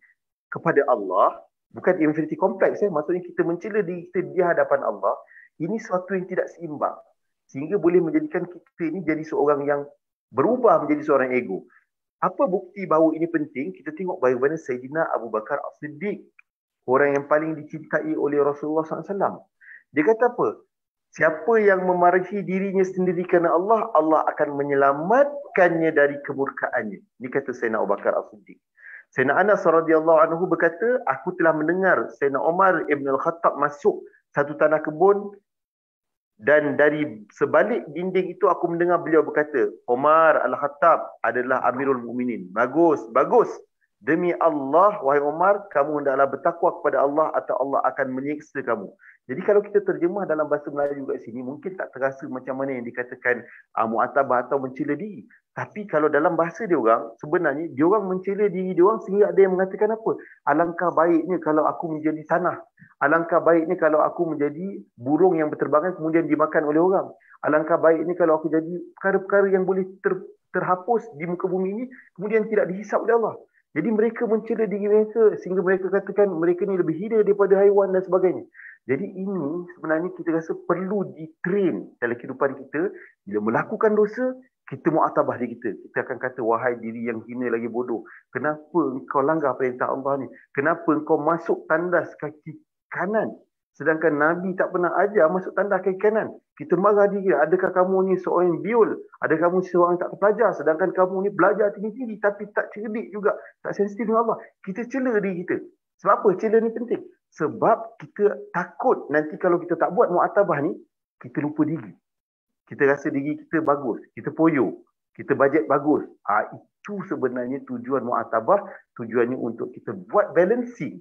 kepada Allah, bukan infinity complex, maksudnya kita mencela diri kita di hadapan Allah, ini suatu yang tidak seimbang, sehingga boleh menjadikan kita ini jadi seorang yang berubah menjadi seorang ego. Apa bukti bahawa ini penting? Kita tengok bagaimana Sayyidina Abu Bakar As-Siddiq, orang yang paling dicintai oleh Rasulullah SAW. Dia kata apa? Siapa yang memarahi dirinya sendiri kerana Allah, Allah akan menyelamatkannya dari kemurkaannya. Ini kata Sayyidina Abu Bakar As-Siddiq. Sayyidina Anas radhiyallahu anhu berkata, aku telah mendengar Sayyidina Umar Ibn Al-Khattab masuk satu tanah kebun, dan dari sebalik dinding itu aku mendengar beliau berkata, Umar Al-Khattab adalah Amirul Mukminin. Bagus, bagus. Demi Allah, wahai Umar, kamu hendaklah bertakwa kepada Allah atau Allah akan menyiksa kamu. Jadi kalau kita terjemah dalam bahasa Melayu kat sini, mungkin tak terasa macam mana yang dikatakan mu'atabah atau mencela diri. Tapi kalau dalam bahasa dia orang, sebenarnya dia orang mencela diri dia orang sehingga ada yang mengatakan apa? Alangkah baiknya kalau aku menjadi tanah. Alangkah baiknya kalau aku menjadi burung yang berterbangan kemudian dimakan oleh orang. Alangkah baiknya kalau aku jadi perkara-perkara yang boleh terhapus di muka bumi ini kemudian tidak dihisap oleh Allah. Jadi mereka mencela diri mereka sehingga mereka katakan mereka ni lebih hina daripada haiwan dan sebagainya. Jadi ini sebenarnya kita rasa perlu ditrain dalam kehidupan kita. Bila melakukan dosa, kita mu'atabah diri kita. Kita akan kata, wahai diri yang hina lagi bodoh. Kenapa engkau langgar perintah Allah ni? Kenapa engkau masuk tandas kaki kanan? Sedangkan Nabi tak pernah ajar masuk tandas kaki kanan. Kita marah diri. Adakah kamu ni seorang yang biol? Adakah kamu seorang yang tak terpelajar? Sedangkan kamu ni belajar tinggi-tinggi tapi tak cerdik juga. Tak sensitif dengan Allah. Kita cela diri kita. Sebab apa? Cela ni penting. Sebab kita takut nanti kalau kita tak buat mu'atabah ni, kita lupa diri. Kita rasa diri kita bagus. Kita poyo. Kita bajet bagus. Itu sebenarnya tujuan mu'atabah. Tujuannya untuk kita buat balancing.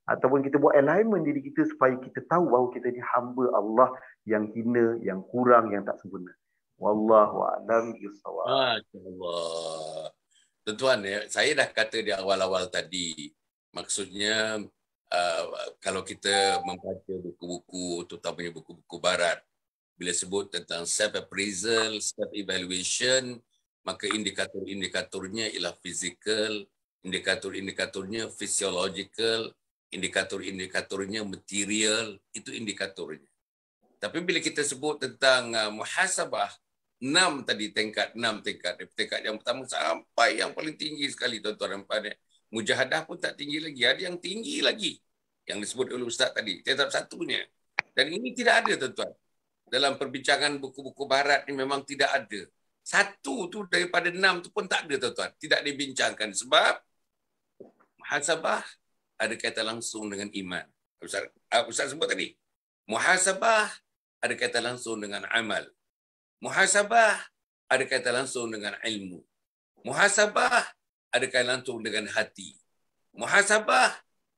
Ataupun kita buat alignment diri kita supaya kita tahu bahawa kita ni hamba Allah yang hina, yang kurang, yang tak sempurna. Wallahu a'lam bishawab. Masya-Allah. Tuan-tuan, saya dah kata di awal-awal tadi, maksudnya kalau kita membaca buku-buku, terutamanya buku-buku barat, bila sebut tentang self-appraisal, self-evaluation, maka indikator-indikatornya ialah physical, indikator-indikatornya physiological, indikator-indikatornya material, itu indikatornya. Tapi bila kita sebut tentang muhasabah, 6 tadi, tingkat 6 tingkat. Tingkat yang pertama sampai yang paling tinggi sekali, tuan-tuan dan puan. Mujahadah pun tak tinggi lagi. Ada yang tinggi lagi. Yang disebut oleh Ustaz tadi. Tetap satunya. Dan ini tidak ada, tuan-tuan. Dalam perbincangan buku-buku barat ni memang tidak ada. Satu tu daripada 6 tu pun tak ada, tuan-tuan. Tidak dibincangkan. Sebab muhasabah ada kaitan langsung dengan iman. Ustaz sebut tadi. Muhasabah ada kaitan langsung dengan amal. Muhasabah ada kaitan langsung dengan ilmu. Muhasabah ada kaitan langsung dengan hati. Muhasabah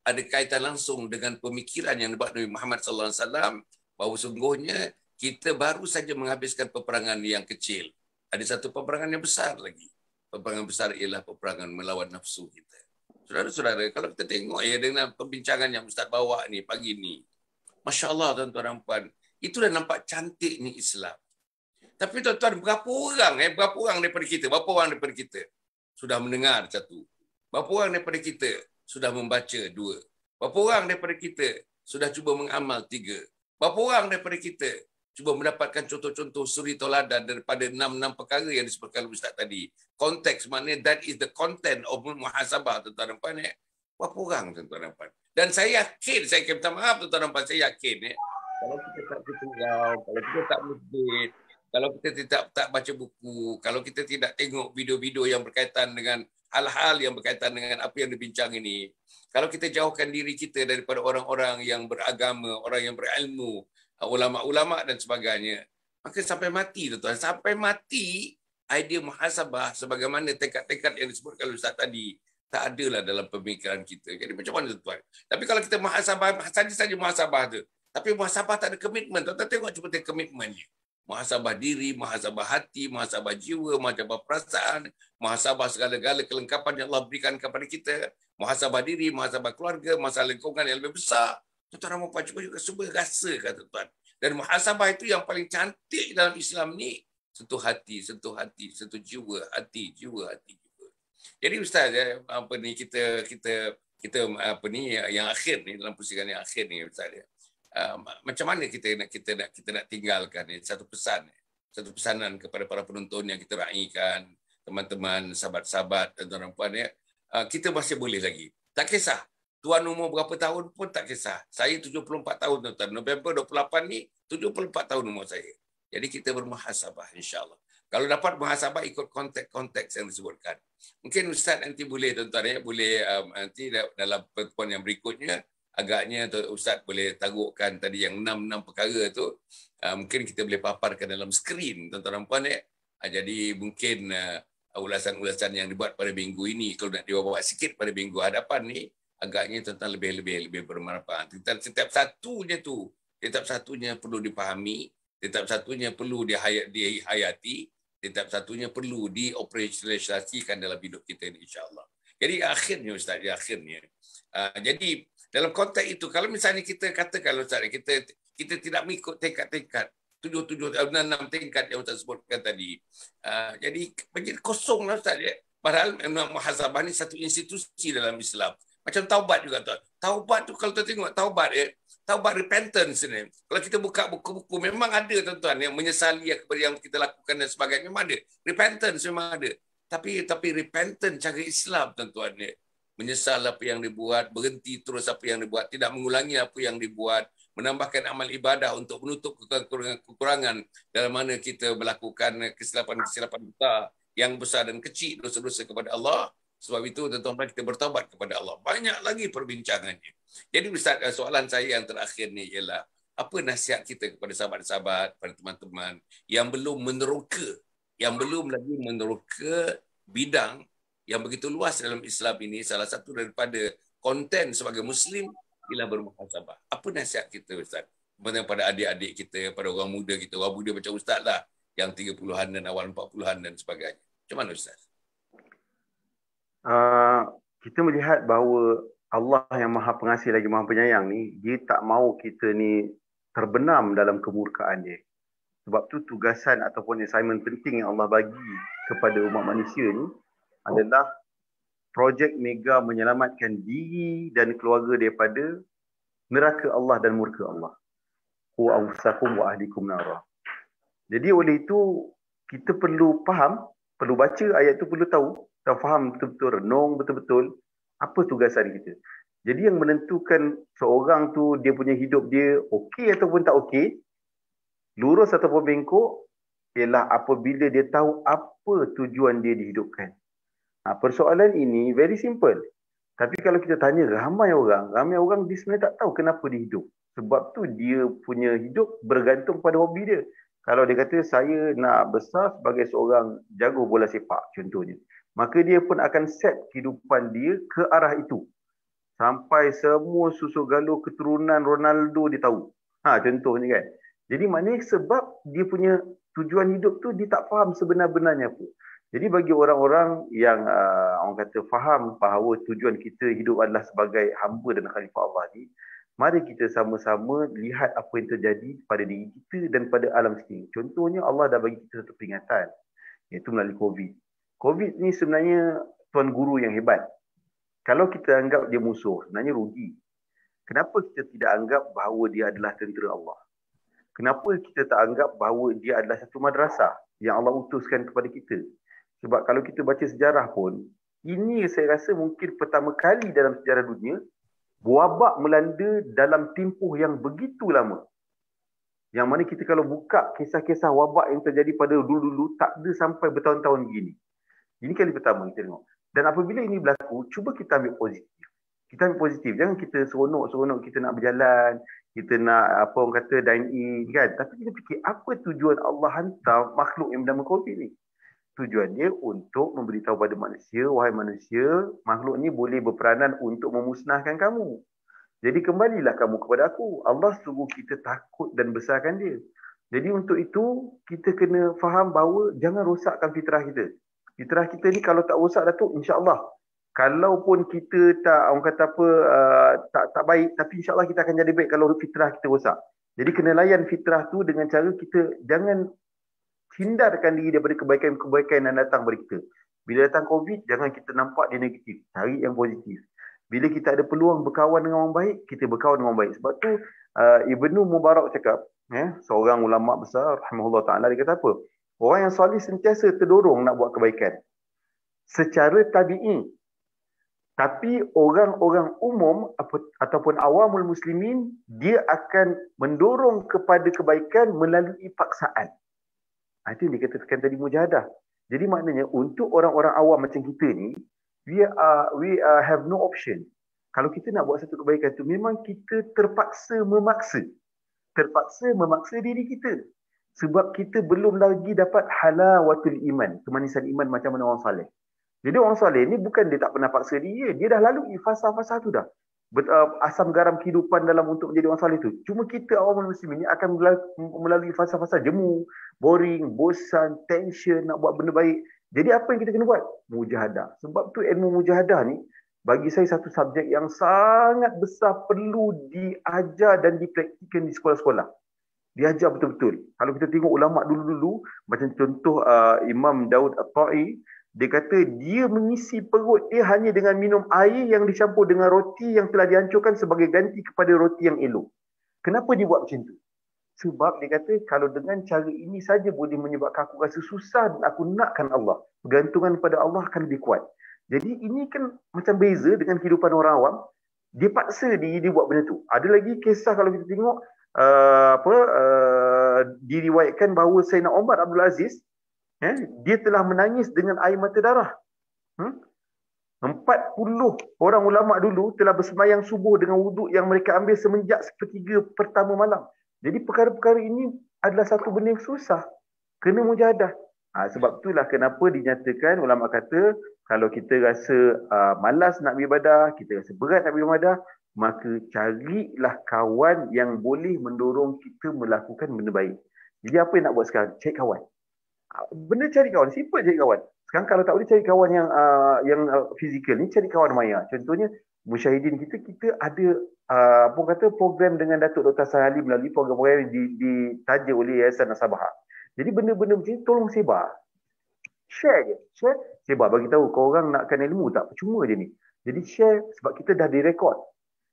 ada kaitan langsung dengan pemikiran yang dibuat Nabi Muhammad SAW bahawa sungguhnya kita baru saja menghabiskan peperangan yang kecil. Ada satu peperangan yang besar lagi. Peperangan besar ialah peperangan melawan nafsu kita. Saudara-saudara, kalau kita tengok dengan perbincangan yang Ustaz bawa ni pagi ni, Masya Allah, tuan-tuan dan puan, itu dah nampak cantik ni Islam. Tapi tuan-tuan, berapa orang daripada kita sudah mendengar satu? Berapa orang daripada kita sudah membaca 2? Berapa orang daripada kita sudah cuba mengamal 3? Berapa orang daripada kita cuba mendapatkan contoh-contoh suri toladan daripada 6 perkara yang disebutkan oleh Ustaz tadi. Konteks maknanya that is the content of muhasabah, tuan-tuan dan puan. Berapa orang, tuan-tuan dan puan? Dan saya yakin, saya minta maaf tuan-tuan dan puan, saya yakin kalau kita tak bersurau, kalau kita tak masjid, kalau kita tak baca buku, kalau kita tidak tengok video-video yang berkaitan dengan hal-hal yang berkaitan dengan apa yang dibincang ini, kalau kita jauhkan diri kita daripada orang-orang yang beragama, orang yang berilmu, ulama-ulama dan sebagainya, maka sampai mati, tuan-tuan, sampai mati idea muhasabah sebagaimana tingkat-tingkat yang disebutkan oleh Ustaz tadi tak adalah dalam pemikiran kita. Jadi macam mana, tuan? Tapi kalau kita muhasabah saja muhasabah tu, tapi muhasabah tak ada komitmen, tuan-tuan tengok cuba komitmennya. Muhasabah diri, muhasabah hati, muhasabah jiwa, muhasabah perasaan, muhasabah segala-gala kelengkapan yang Allah berikan kepada kita, muhasabah diri, muhasabah keluarga, masalah lingkungan yang lebih besar. Tuan-tuan dan puan, cuba rasakan, tuan-tuan. Dan muhasabah itu yang paling cantik dalam Islam ni, sentuh hati, sentuh jiwa, hati, jiwa. Jadi Ustaz, apa ni kita apa ni yang akhir ni, dalam pusingan yang akhir ni Ustaz, macam mana kita nak tinggalkan ni satu pesanan kepada para penonton yang kita raikan, teman-teman, sahabat-sahabat dan tuan-tuan dan puan, kita masih boleh lagi. Tak kisah tuan umur berapa tahun pun tak kisah. Saya 74 tahun, tuan-tuan. November 28 ni 74 tahun umur saya. Jadi kita bermuhasabah, insya-Allah. Kalau dapat muhasabah ikut konteks yang disebutkan. Mungkin Ustaz nanti boleh, tuan-tuan, boleh nanti dalam pertemuan yang berikutnya, agaknya Ustaz boleh tarukkan tadi yang 6 perkara tu. Mungkin kita boleh paparkan dalam skrin, tuan-tuan dan puan. Jadi mungkin ulasan-ulasan yang dibuat pada minggu ini, kalau nak dibawa sikit pada minggu hadapan ni, agaknya tentang lebih bermanfaat. Setiap satunya perlu dipahami, setiap satunya perlu dihayati, setiap satunya perlu dioperasionalisasikan dalam hidup kita ini, insya-Allah. Jadi akhirnya Ustaz, jadi dalam konteks itu, kalau misalnya kita katakan Ustaz, kita tidak mengikut tingkat-tingkat 6 tingkat yang Ustaz sebutkan tadi. Jadi menjadi kosong lah Ustaz. Padahal muhasabah ni satu institusi dalam Islam. Macam taubat juga tuan. Taubat tu kalau kita tengok taubat repentance ni. Kalau kita buka buku-buku memang ada tuan-tuan yang menyesali kepada yang kita lakukan dan sebagainya, memang ada. Repentance memang ada. Tapi repentance cara Islam tuan-tuan ni. Menyesal apa yang dibuat, berhenti terus apa yang dibuat, tidak mengulangi apa yang dibuat, menambahkan amal ibadah untuk menutup kekurangan dalam mana kita melakukan kesilapan-kesilapan kita yang besar dan kecil, dosa-dosa kepada Allah. Sebab itu tuan-tuan kita bertaubat kepada Allah. Banyak lagi perbincangannya. Jadi Ustaz, soalan saya yang terakhir ni ialah, apa nasihat kita kepada sahabat-sahabat, kepada teman-teman yang belum lagi meneroka bidang yang begitu luas dalam Islam ini? Salah satu daripada konten sebagai Muslim ialah bermuhasabah. Apa nasihat kita Ustaz? Pada adik-adik kita, pada orang muda kita, orang muda macam Ustaz lah, yang 30-an dan awal 40-an dan sebagainya. Macam mana Ustaz? Kita melihat bahawa Allah yang Maha Pengasih lagi Maha Penyayang ni, dia tak mahu kita ni terbenam dalam kemurkaan dia. Sebab tu tugasan ataupun assignment penting yang Allah bagi kepada umat manusia ni adalah projek mega menyelamatkan diri dan keluarga daripada neraka Allah dan murka Allah. Wa anfusakum wa ahlikum nara. Jadi oleh itu kita perlu faham, perlu baca ayat tu, perlu tahu, faham betul-betul, renung betul-betul apa tugasan kita. Jadi yang menentukan seorang tu dia punya hidup dia okey ataupun tak okey, lurus ataupun bengkok, ialah apabila dia tahu apa tujuan dia dihidupkan. Persoalan ini very simple. Tapi kalau kita tanya ramai orang dia sebenarnya tak tahu kenapa dia hidup. Sebab tu dia punya hidup bergantung pada hobi dia. Kalau dia kata saya nak besar sebagai seorang jago bola sepak contohnya, maka dia pun akan set kehidupan dia ke arah itu. Sampai semua susu galur keturunan Ronaldo dia tahu. Contohnya kan. Jadi maknanya sebab dia punya tujuan hidup tu dia tak faham sebenar-benarnya apa. Jadi bagi orang-orang yang orang kata faham bahawa tujuan kita hidup adalah sebagai hamba dan khalifah Allah ni, mari kita sama-sama lihat apa yang terjadi pada diri kita dan pada alam sekeliling. Contohnya Allah dah bagi kita satu peringatan, iaitu melalui COVID. COVID ni sebenarnya tuan guru yang hebat. Kalau kita anggap dia musuh, sebenarnya rugi. Kenapa kita tidak anggap bahawa dia adalah tentera Allah? Kenapa kita tak anggap bahawa dia adalah satu madrasah yang Allah utuskan kepada kita? Sebab kalau kita baca sejarah pun, ini saya rasa mungkin pertama kali dalam sejarah dunia, wabak melanda dalam tempoh yang begitu lama. Yang mana kita kalau buka kisah-kisah wabak yang terjadi pada dulu-dulu, tak ada sampai bertahun-tahun begini. Ini kali pertama kita tengok. Dan apabila ini berlaku, cuba kita ambil positif. Kita ambil positif. Jangan kita seronok-seronok kita nak berjalan, kita nak apa orang kata dine in kan. Tapi kita fikir apa tujuan Allah hantar makhluk yang bernama COVID ni. Tujuan dia untuk memberitahu pada manusia, wahai manusia, makhluk ni boleh berperanan untuk memusnahkan kamu. Jadi kembalilah kamu kepada aku. Allah suruh kita takut dan besarkan dia. Jadi untuk itu, kita kena faham bahawa jangan rosakkan fitrah kita. Fitrah kita ni kalau tak rosak Datuk, insya-Allah. Kalaupun kita tak, orang kata apa, tak baik, tapi insya-Allah kita akan jadi baik kalau fitrah kita rosak. Jadi kena layan fitrah tu dengan cara kita jangan hindarkan diri daripada kebaikan-kebaikan yang datang kepada kita. Bila datang COVID, jangan kita nampak dia negatif. Cari yang positif. Bila kita ada peluang berkawan dengan orang baik, kita berkawan dengan orang baik. Sebab tu Ibnu Mubarak cakap, seorang ulama besar, rahimahullah ta'ala, dia kata apa? Orang yang soleh sentiasa terdorong nak buat kebaikan. Secara tabi'i. Tapi orang-orang umum ataupun awamul muslimin, dia akan mendorong kepada kebaikan melalui paksaan. Itu yang dikatakan tadi mujahadah. Jadi maknanya untuk orang-orang awam macam kita ni, we have no option. Kalau kita nak buat satu kebaikan tu, memang kita terpaksa memaksa diri kita. Sebab kita belum lagi dapat halawatul iman, kemanisan iman macam mana orang saleh. Jadi orang saleh ni bukan dia tak pernah paksa dia dah lalui fasa-fasa tu dah. Asam garam kehidupan dalam untuk menjadi orang saleh tu. Cuma kita awam muslim ni akan melalui fasa-fasa jemu, boring, bosan, tension, nak buat benda baik. Jadi apa yang kita kena buat? Mujahadah. Sebab tu ilmu mujahadah ni bagi saya satu subjek yang sangat besar perlu diajar dan dipraktikkan di sekolah-sekolah. Diajar betul-betul. Kalau kita tengok ulama dulu-dulu, macam contoh Imam Daud At-Ta'i, dia kata dia mengisi perut dia hanya dengan minum air yang dicampur dengan roti yang telah dihancurkan sebagai ganti kepada roti yang elok. Kenapa dia buat macam tu? Sebab dia kata kalau dengan cara ini saja boleh menyebabkan aku rasa susah dan aku nakkan Allah. Pergantungan pada Allah akan lebih kuat. Jadi ini kan macam beza dengan kehidupan orang awam. Dia paksa dia buat benda tu. Ada lagi kisah kalau kita tengok diriwayatkan bahawa Sayyidina Umar Abdul Aziz dia telah menangis dengan air mata darah. 40 orang ulama dulu telah bersemayang subuh dengan wuduk yang mereka ambil semenjak sepertiga pertama malam. Jadi perkara-perkara ini adalah satu benda yang susah. Kena mujahadah. Sebab itulah kenapa dinyatakan ulama kata kalau kita rasa malas nak beribadah, kita rasa berat nak beribadah, maka carilah kawan yang boleh mendorong kita melakukan benda baik. Jadi apa yang nak buat sekarang? Cari kawan. Benda cari kawan, simple cari kawan. Sekarang kalau tak boleh cari kawan yang fizikal ni, cari kawan maya. Contohnya musyahidin kita ada program dengan Datuk Dr. Sahali melalui program-program yang ditaja oleh Yayasan Nasabah. Jadi benda-benda macam ni tolong sebar. Share je. Sebar, bagi tahu korang nakkan ilmu tak? Percuma je ni. Jadi share sebab kita dah direkod.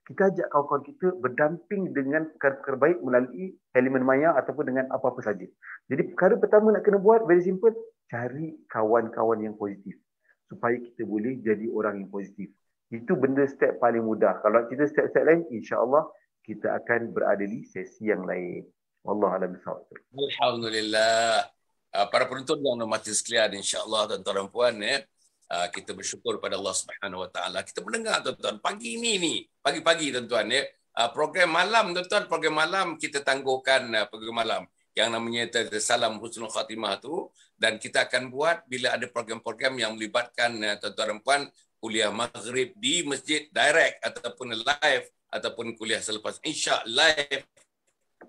Kita ajak kawan-kawan kita berdamping dengan perkara-perkara baik melalui elemen maya ataupun dengan apa-apa saja. Jadi perkara pertama nak kena buat, very simple, cari kawan-kawan yang positif. Supaya kita boleh jadi orang yang positif. Itu benda step paling mudah. Kalau kita step-step lain, insya-Allah kita akan berada di sesi yang lain. Wallahualam bissawab. Alhamdulillah. Para penonton yang hormati sekalian, insya-Allah tuan-tuan dan puan kita bersyukur pada Allah Subhanahu Wa Taala. Kita mendengar tuan-tuan pagi ni pagi-pagi tuan-tuan program malam tuan-tuan, program malam kita tangguhkan program malam yang namanya Salam Husnul Khatimah tu, dan kita akan buat bila ada program-program yang melibatkan tuan-tuan dan puan kuliah maghrib di masjid direct ataupun live ataupun kuliah selepas Isya live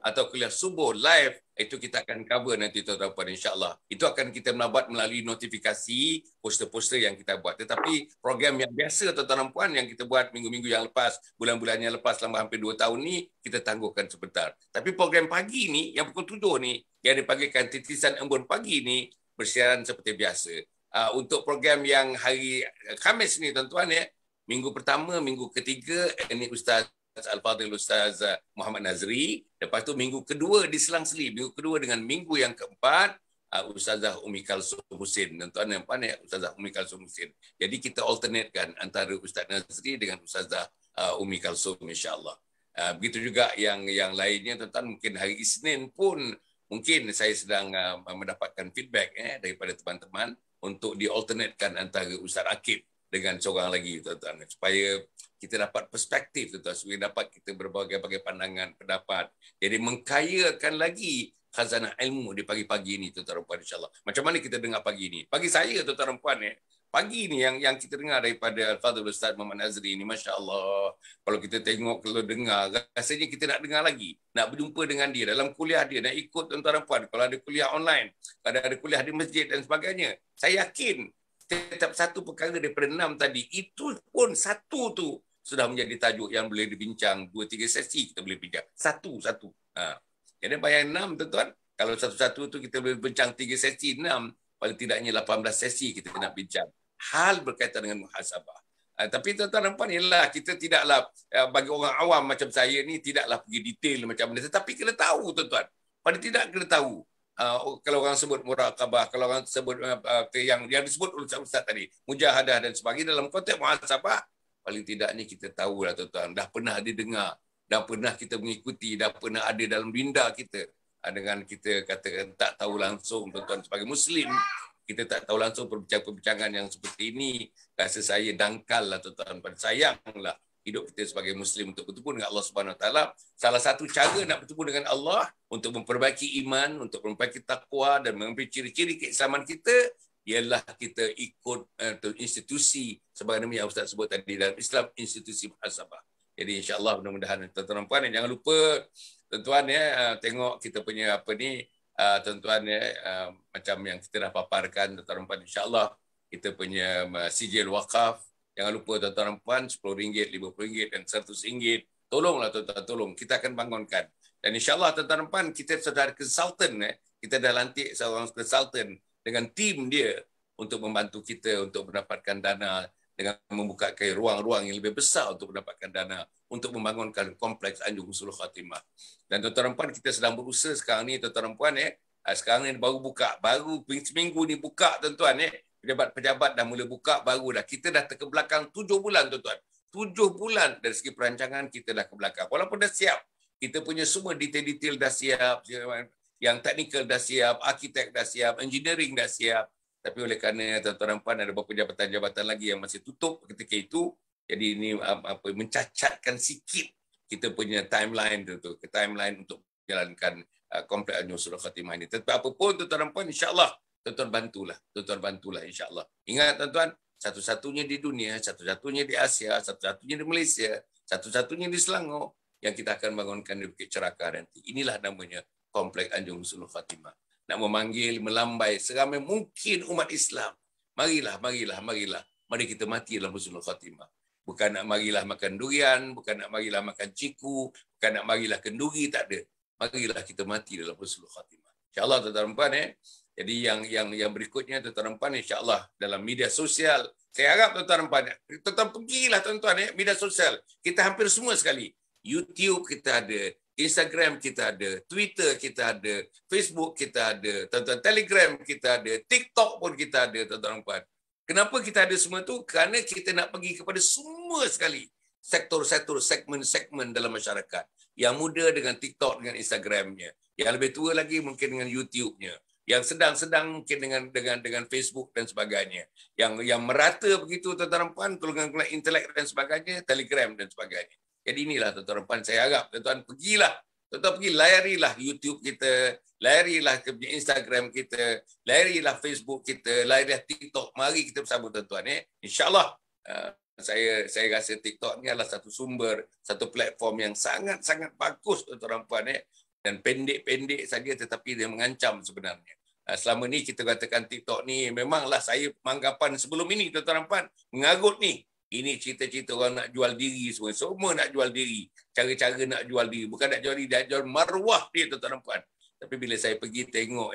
atau kuliah subuh live, itu kita akan cover nanti tuan-tuan puan, insya-Allah. Itu akan kita buat melalui notifikasi poster-poster yang kita buat. Tetapi program yang biasa tuan-tuan puan yang kita buat minggu-minggu yang lepas, bulan-bulan yang lepas selama hampir 2 tahun ni, kita tangguhkan sebentar. Tapi program pagi ni yang pukul 7 ni yang dipanggilkan Titisan Embun Pagi ni bersiaran seperti biasa. Untuk program yang hari Khamis ni tuan-tuan minggu pertama, minggu ketiga ini Ustaz Al-Fadhil Ustaz Muhammad Nazri. Lepas tu minggu kedua diselang-seli. Minggu kedua dengan minggu yang keempat Ustazah Umi Kalsum Husin. Tuan-tuan nampak Ustazah Umi Kalsum Husin. Jadi kita alternatekan antara Ustaz Nazri dengan Ustazah Umi Kalsum, insya-Allah. Begitu juga yang lainnya tuan-tuan. Mungkin hari Isnin pun mungkin saya sedang mendapatkan feedback daripada teman-teman untuk dialternatekan antara Ustaz Akib dengan seorang lagi tuan-tuan, supaya kita dapat perspektif tuan-tuan, supaya dapat kita berbagai-bagai pandangan, pendapat. Jadi mengkayakan lagi khazanah ilmu di pagi-pagi ini tuan-tuan dan puan, insya-Allah. Macam mana kita dengar pagi ini? Pagi saya tuan-tuan dan puan pagi ini yang kita dengar daripada Al-Fadhil Ustaz Muhammad Nazri ini, masya-Allah. Kalau kita tengok, kalau dengar, rasanya kita nak dengar lagi, nak berjumpa dengan dia dalam kuliah dia, nak ikut tuan-tuan dan puan. Kalau ada kuliah online, kalau ada kuliah di masjid dan sebagainya, saya yakin tetap satu perkara daripada 6 tadi, itu pun satu tu sudah menjadi tajuk yang boleh dibincang 2-3 sesi kita boleh bincang. Satu-satu. Jadi bayang 6 tuan-tuan. Kalau satu-satu tu kita boleh bincang 3 sesi, 6. Paling tidaknya 18 sesi kita nak bincang. Hal berkaitan dengan muhasabah. Tapi tuan-tuan dan puan, ialah kita tidaklah, bagi orang awam macam saya ni, tidaklah pergi detail macam mana. Tetapi kena tahu tuan-tuan. Paling tidak kena tahu. Kalau orang sebut muraqabah, kalau orang sebut yang disebut oleh Ustaz tadi, mujahadah dan sebagainya, dalam konteks muhasabah, paling tidaknya kita tahulah tuan-tuan, dah pernah didengar, dah pernah kita mengikuti, dah pernah ada dalam minda kita. Dengan kita katakan tak tahu langsung tuan-tuan, sebagai Muslim, kita tak tahu langsung perbincangan yang seperti ini, rasa saya dangkal lah tuan-tuan, sayanglah hidup kita sebagai Muslim untuk bertemu dengan Allah Subhanahu Wa Taala. Salah satu cara nak bertemu dengan Allah untuk memperbaiki iman, untuk memperbaiki takwa dan mengambil ciri-ciri keislaman kita ialah kita ikut institusi sebagaimana yang Ustaz sebut tadi dalam Islam, institusi muhasabah. Jadi insya-Allah mudah-mudahan tuan-tuan dan puan, jangan lupa tuan-tuan tengok kita punya tuan-tuan macam yang kita dah paparkan tuan-tuan dan puan, insya-Allah kita punya sijil wakaf. Jangan lupa tuan-tuan dan puan, RM10, RM50 dan RM100. Tolonglah tuan-tuan, tolong. Kita akan bangunkan. Dan insya-Allah tuan-tuan dan puan, kita sudah ada konsultan, kita dah lantik seorang konsultan dengan tim dia untuk membantu kita untuk mendapatkan dana, dengan membuka ruang-ruang yang lebih besar untuk mendapatkan dana untuk membangunkan kompleks Anjung Husnul Khatimah. Dan tuan-tuan dan puan, kita sedang berusaha sekarang ni tuan-tuan dan puan, sekarang ni baru buka, baru seminggu ni buka tuan-tuan, pejabat-pejabat dah mula buka, baru dah. Kita dah terkebelakang 7 bulan tuan-tuan. 7 bulan dari segi perancangan kita dah ke belakang. Walaupun dah siap, kita punya semua detail-detail dah siap, yang teknikal dah siap, arkitek dah siap, engineering dah siap. Tapi oleh kerana tuan-tuan dan puan ada beberapa jabatan-jabatan lagi yang masih tutup ketika itu, jadi ini mencacatkan sikit kita punya timeline tu, timeline untuk menjalankan kompleks Anjung Husnul Khatimah ini. Tetapi apapun tuan-tuan dan puan, insya-Allah tuan-tuan bantulah insya-Allah. Ingat tuan-tuan, satu-satunya di dunia, satu-satunya di Asia, satu-satunya di Malaysia, satu-satunya di Selangor yang kita akan bangunkan di Bukit Cerakar nanti. Inilah namanya kompleks Anjung Husnul Khatimah. Nak memanggil, melambai seramai mungkin umat Islam. Marilah. Mari kita mati dalam Husnul Khatimah. Bukan nak marilah makan durian, bukan nak marilah makan ciku, bukan nak marilah kenduri, tak ada. Marilah kita mati dalam Husnul Khatimah. InsyaAllah tuan-tuan dan puan. Jadi yang berikutnya tuan-tuan dan puan, insya-Allah dalam media sosial. Saya harap tuan-tuan dan puan, tuan-tuan pergilah tuan-tuan media sosial. Kita hampir semua sekali. YouTube kita ada, Instagram kita ada, Twitter kita ada, Facebook kita ada, tuan-tuan, Telegram kita ada, TikTok pun kita ada, tuan-tuan dan puan. Kenapa kita ada semua tu? Kerana kita nak pergi kepada semua sekali sektor-sektor, segmen-segmen dalam masyarakat. Yang muda dengan TikTok, dengan Instagramnya. Yang lebih tua lagi mungkin dengan YouTube-nya. Yang sedang-sedang mungkin dengan Facebook dan sebagainya. Yang merata begitu tuan-tuan dan puan, golongan intelek dan sebagainya, Telegram dan sebagainya. Jadi inilah tuan-tuan dan puan, saya harap tuan-tuan pergilah. Tuan-tuan pergi layarilah YouTube kita, layarilah ke Instagram kita, layarilah Facebook kita, layarilah TikTok. Mari kita bersama tuan-tuan. InsyaAllah saya rasa TikTok ni adalah satu sumber, satu platform yang sangat-sangat bagus tuan-tuan dan puan. Dan pendek-pendek saja tetapi dia mengancam sebenarnya. Selama ni kita katakan TikTok ni memanglah saya anggapan sebelum ini tuan-tuan dan puan mengarut ni. Ini cerita-cerita orang nak jual diri semua. Semua nak jual diri. Cara-cara nak jual diri. Bukan nak jual diri, dia jual maruah dia tuan-tuan dan puan. Tapi bila saya pergi tengok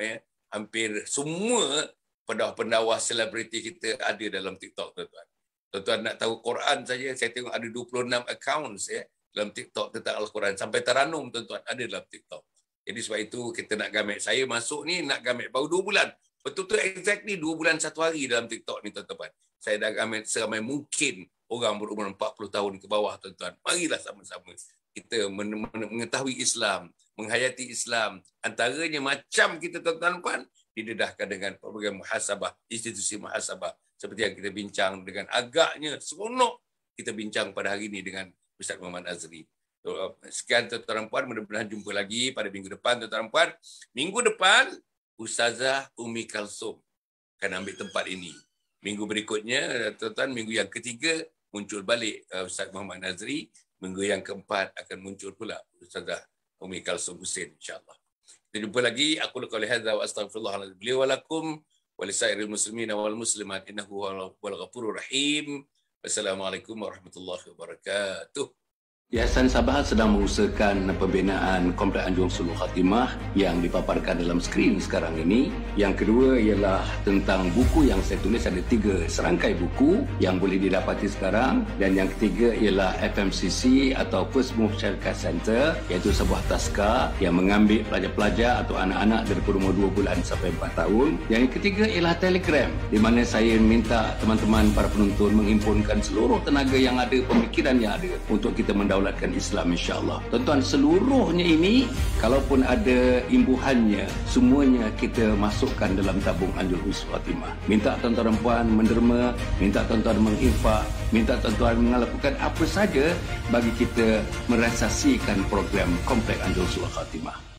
hampir semua pendakwah selebriti kita ada dalam TikTok tuan-tuan. Tuan-tuan nak tahu Quran saja, saya tengok ada 26 accounts dalam TikTok tentang Al-Quran. Sampai Taranum tuan-tuan ada dalam TikTok. Jadi sebab itu kita nak gamit. Saya masuk ni nak gamit baru 2 bulan. Betul-betul exactly 2 bulan 1 hari dalam TikTok ni tuan-tuan. Saya dah gamit seramai mungkin orang berumur 40 tahun ke bawah tuan-tuan. Marilah sama-sama kita mengetahui Islam, menghayati Islam. Antaranya macam kita tuan-tuan puan didedahkan dengan program muhasabah, institusi muhasabah. Seperti yang kita bincang dengan agaknya seronok kita bincang pada hari ini dengan Ustaz Muhammad Azri. Sekian tuan-tuan dan puan, mudah-mudahan jumpa lagi pada minggu depan tuan-tuan dan puan. Minggu depan Ustazah Umi Kalsum akan ambil tempat ini. Minggu berikutnya tuan-tuan, minggu yang ketiga muncul balik Ustaz Muhammad Nazri. Minggu yang keempat akan muncul pula Ustazah Umi Kalsum Hussein, insya-Allah. Kita jumpa lagi. Aku qouli hadza wa astaghfirullah li wa lakum wa lisairil muslimin wal muslimat innahu huwal ghafurur rahim. Wassalamualaikum warahmatullahi wabarakatuh. Yayasan Sabahat sedang mengusahakan pembinaan Kompleks Anjung Husnul Khatimah yang dipaparkan dalam skrin sekarang ini. Yang kedua ialah tentang buku yang saya tulis, ada 3 serangkai buku yang boleh didapati sekarang. Dan yang ketiga ialah FMCC atau First Move Syarikat Center, iaitu sebuah taska yang mengambil pelajar-pelajar atau anak-anak dari umur 2 bulan sampai 4 tahun. Yang ketiga ialah Telegram, di mana saya minta teman-teman para penonton menghimpunkan seluruh tenaga yang ada, pemikiran yang ada untuk kita mendownload mendaulatkan Islam insya-Allah. Tuan-tuan, seluruhnya ini kalaupun ada imbuhannya, semuanya kita masukkan dalam tabung Anjur Husnul Khatimah. Minta tuan-tuan dan puan menderma, minta tuan-tuan menginfak, minta tuan-tuan melakukan apa saja bagi kita merasasikan program Komplek Anjur Husnul Khatimah.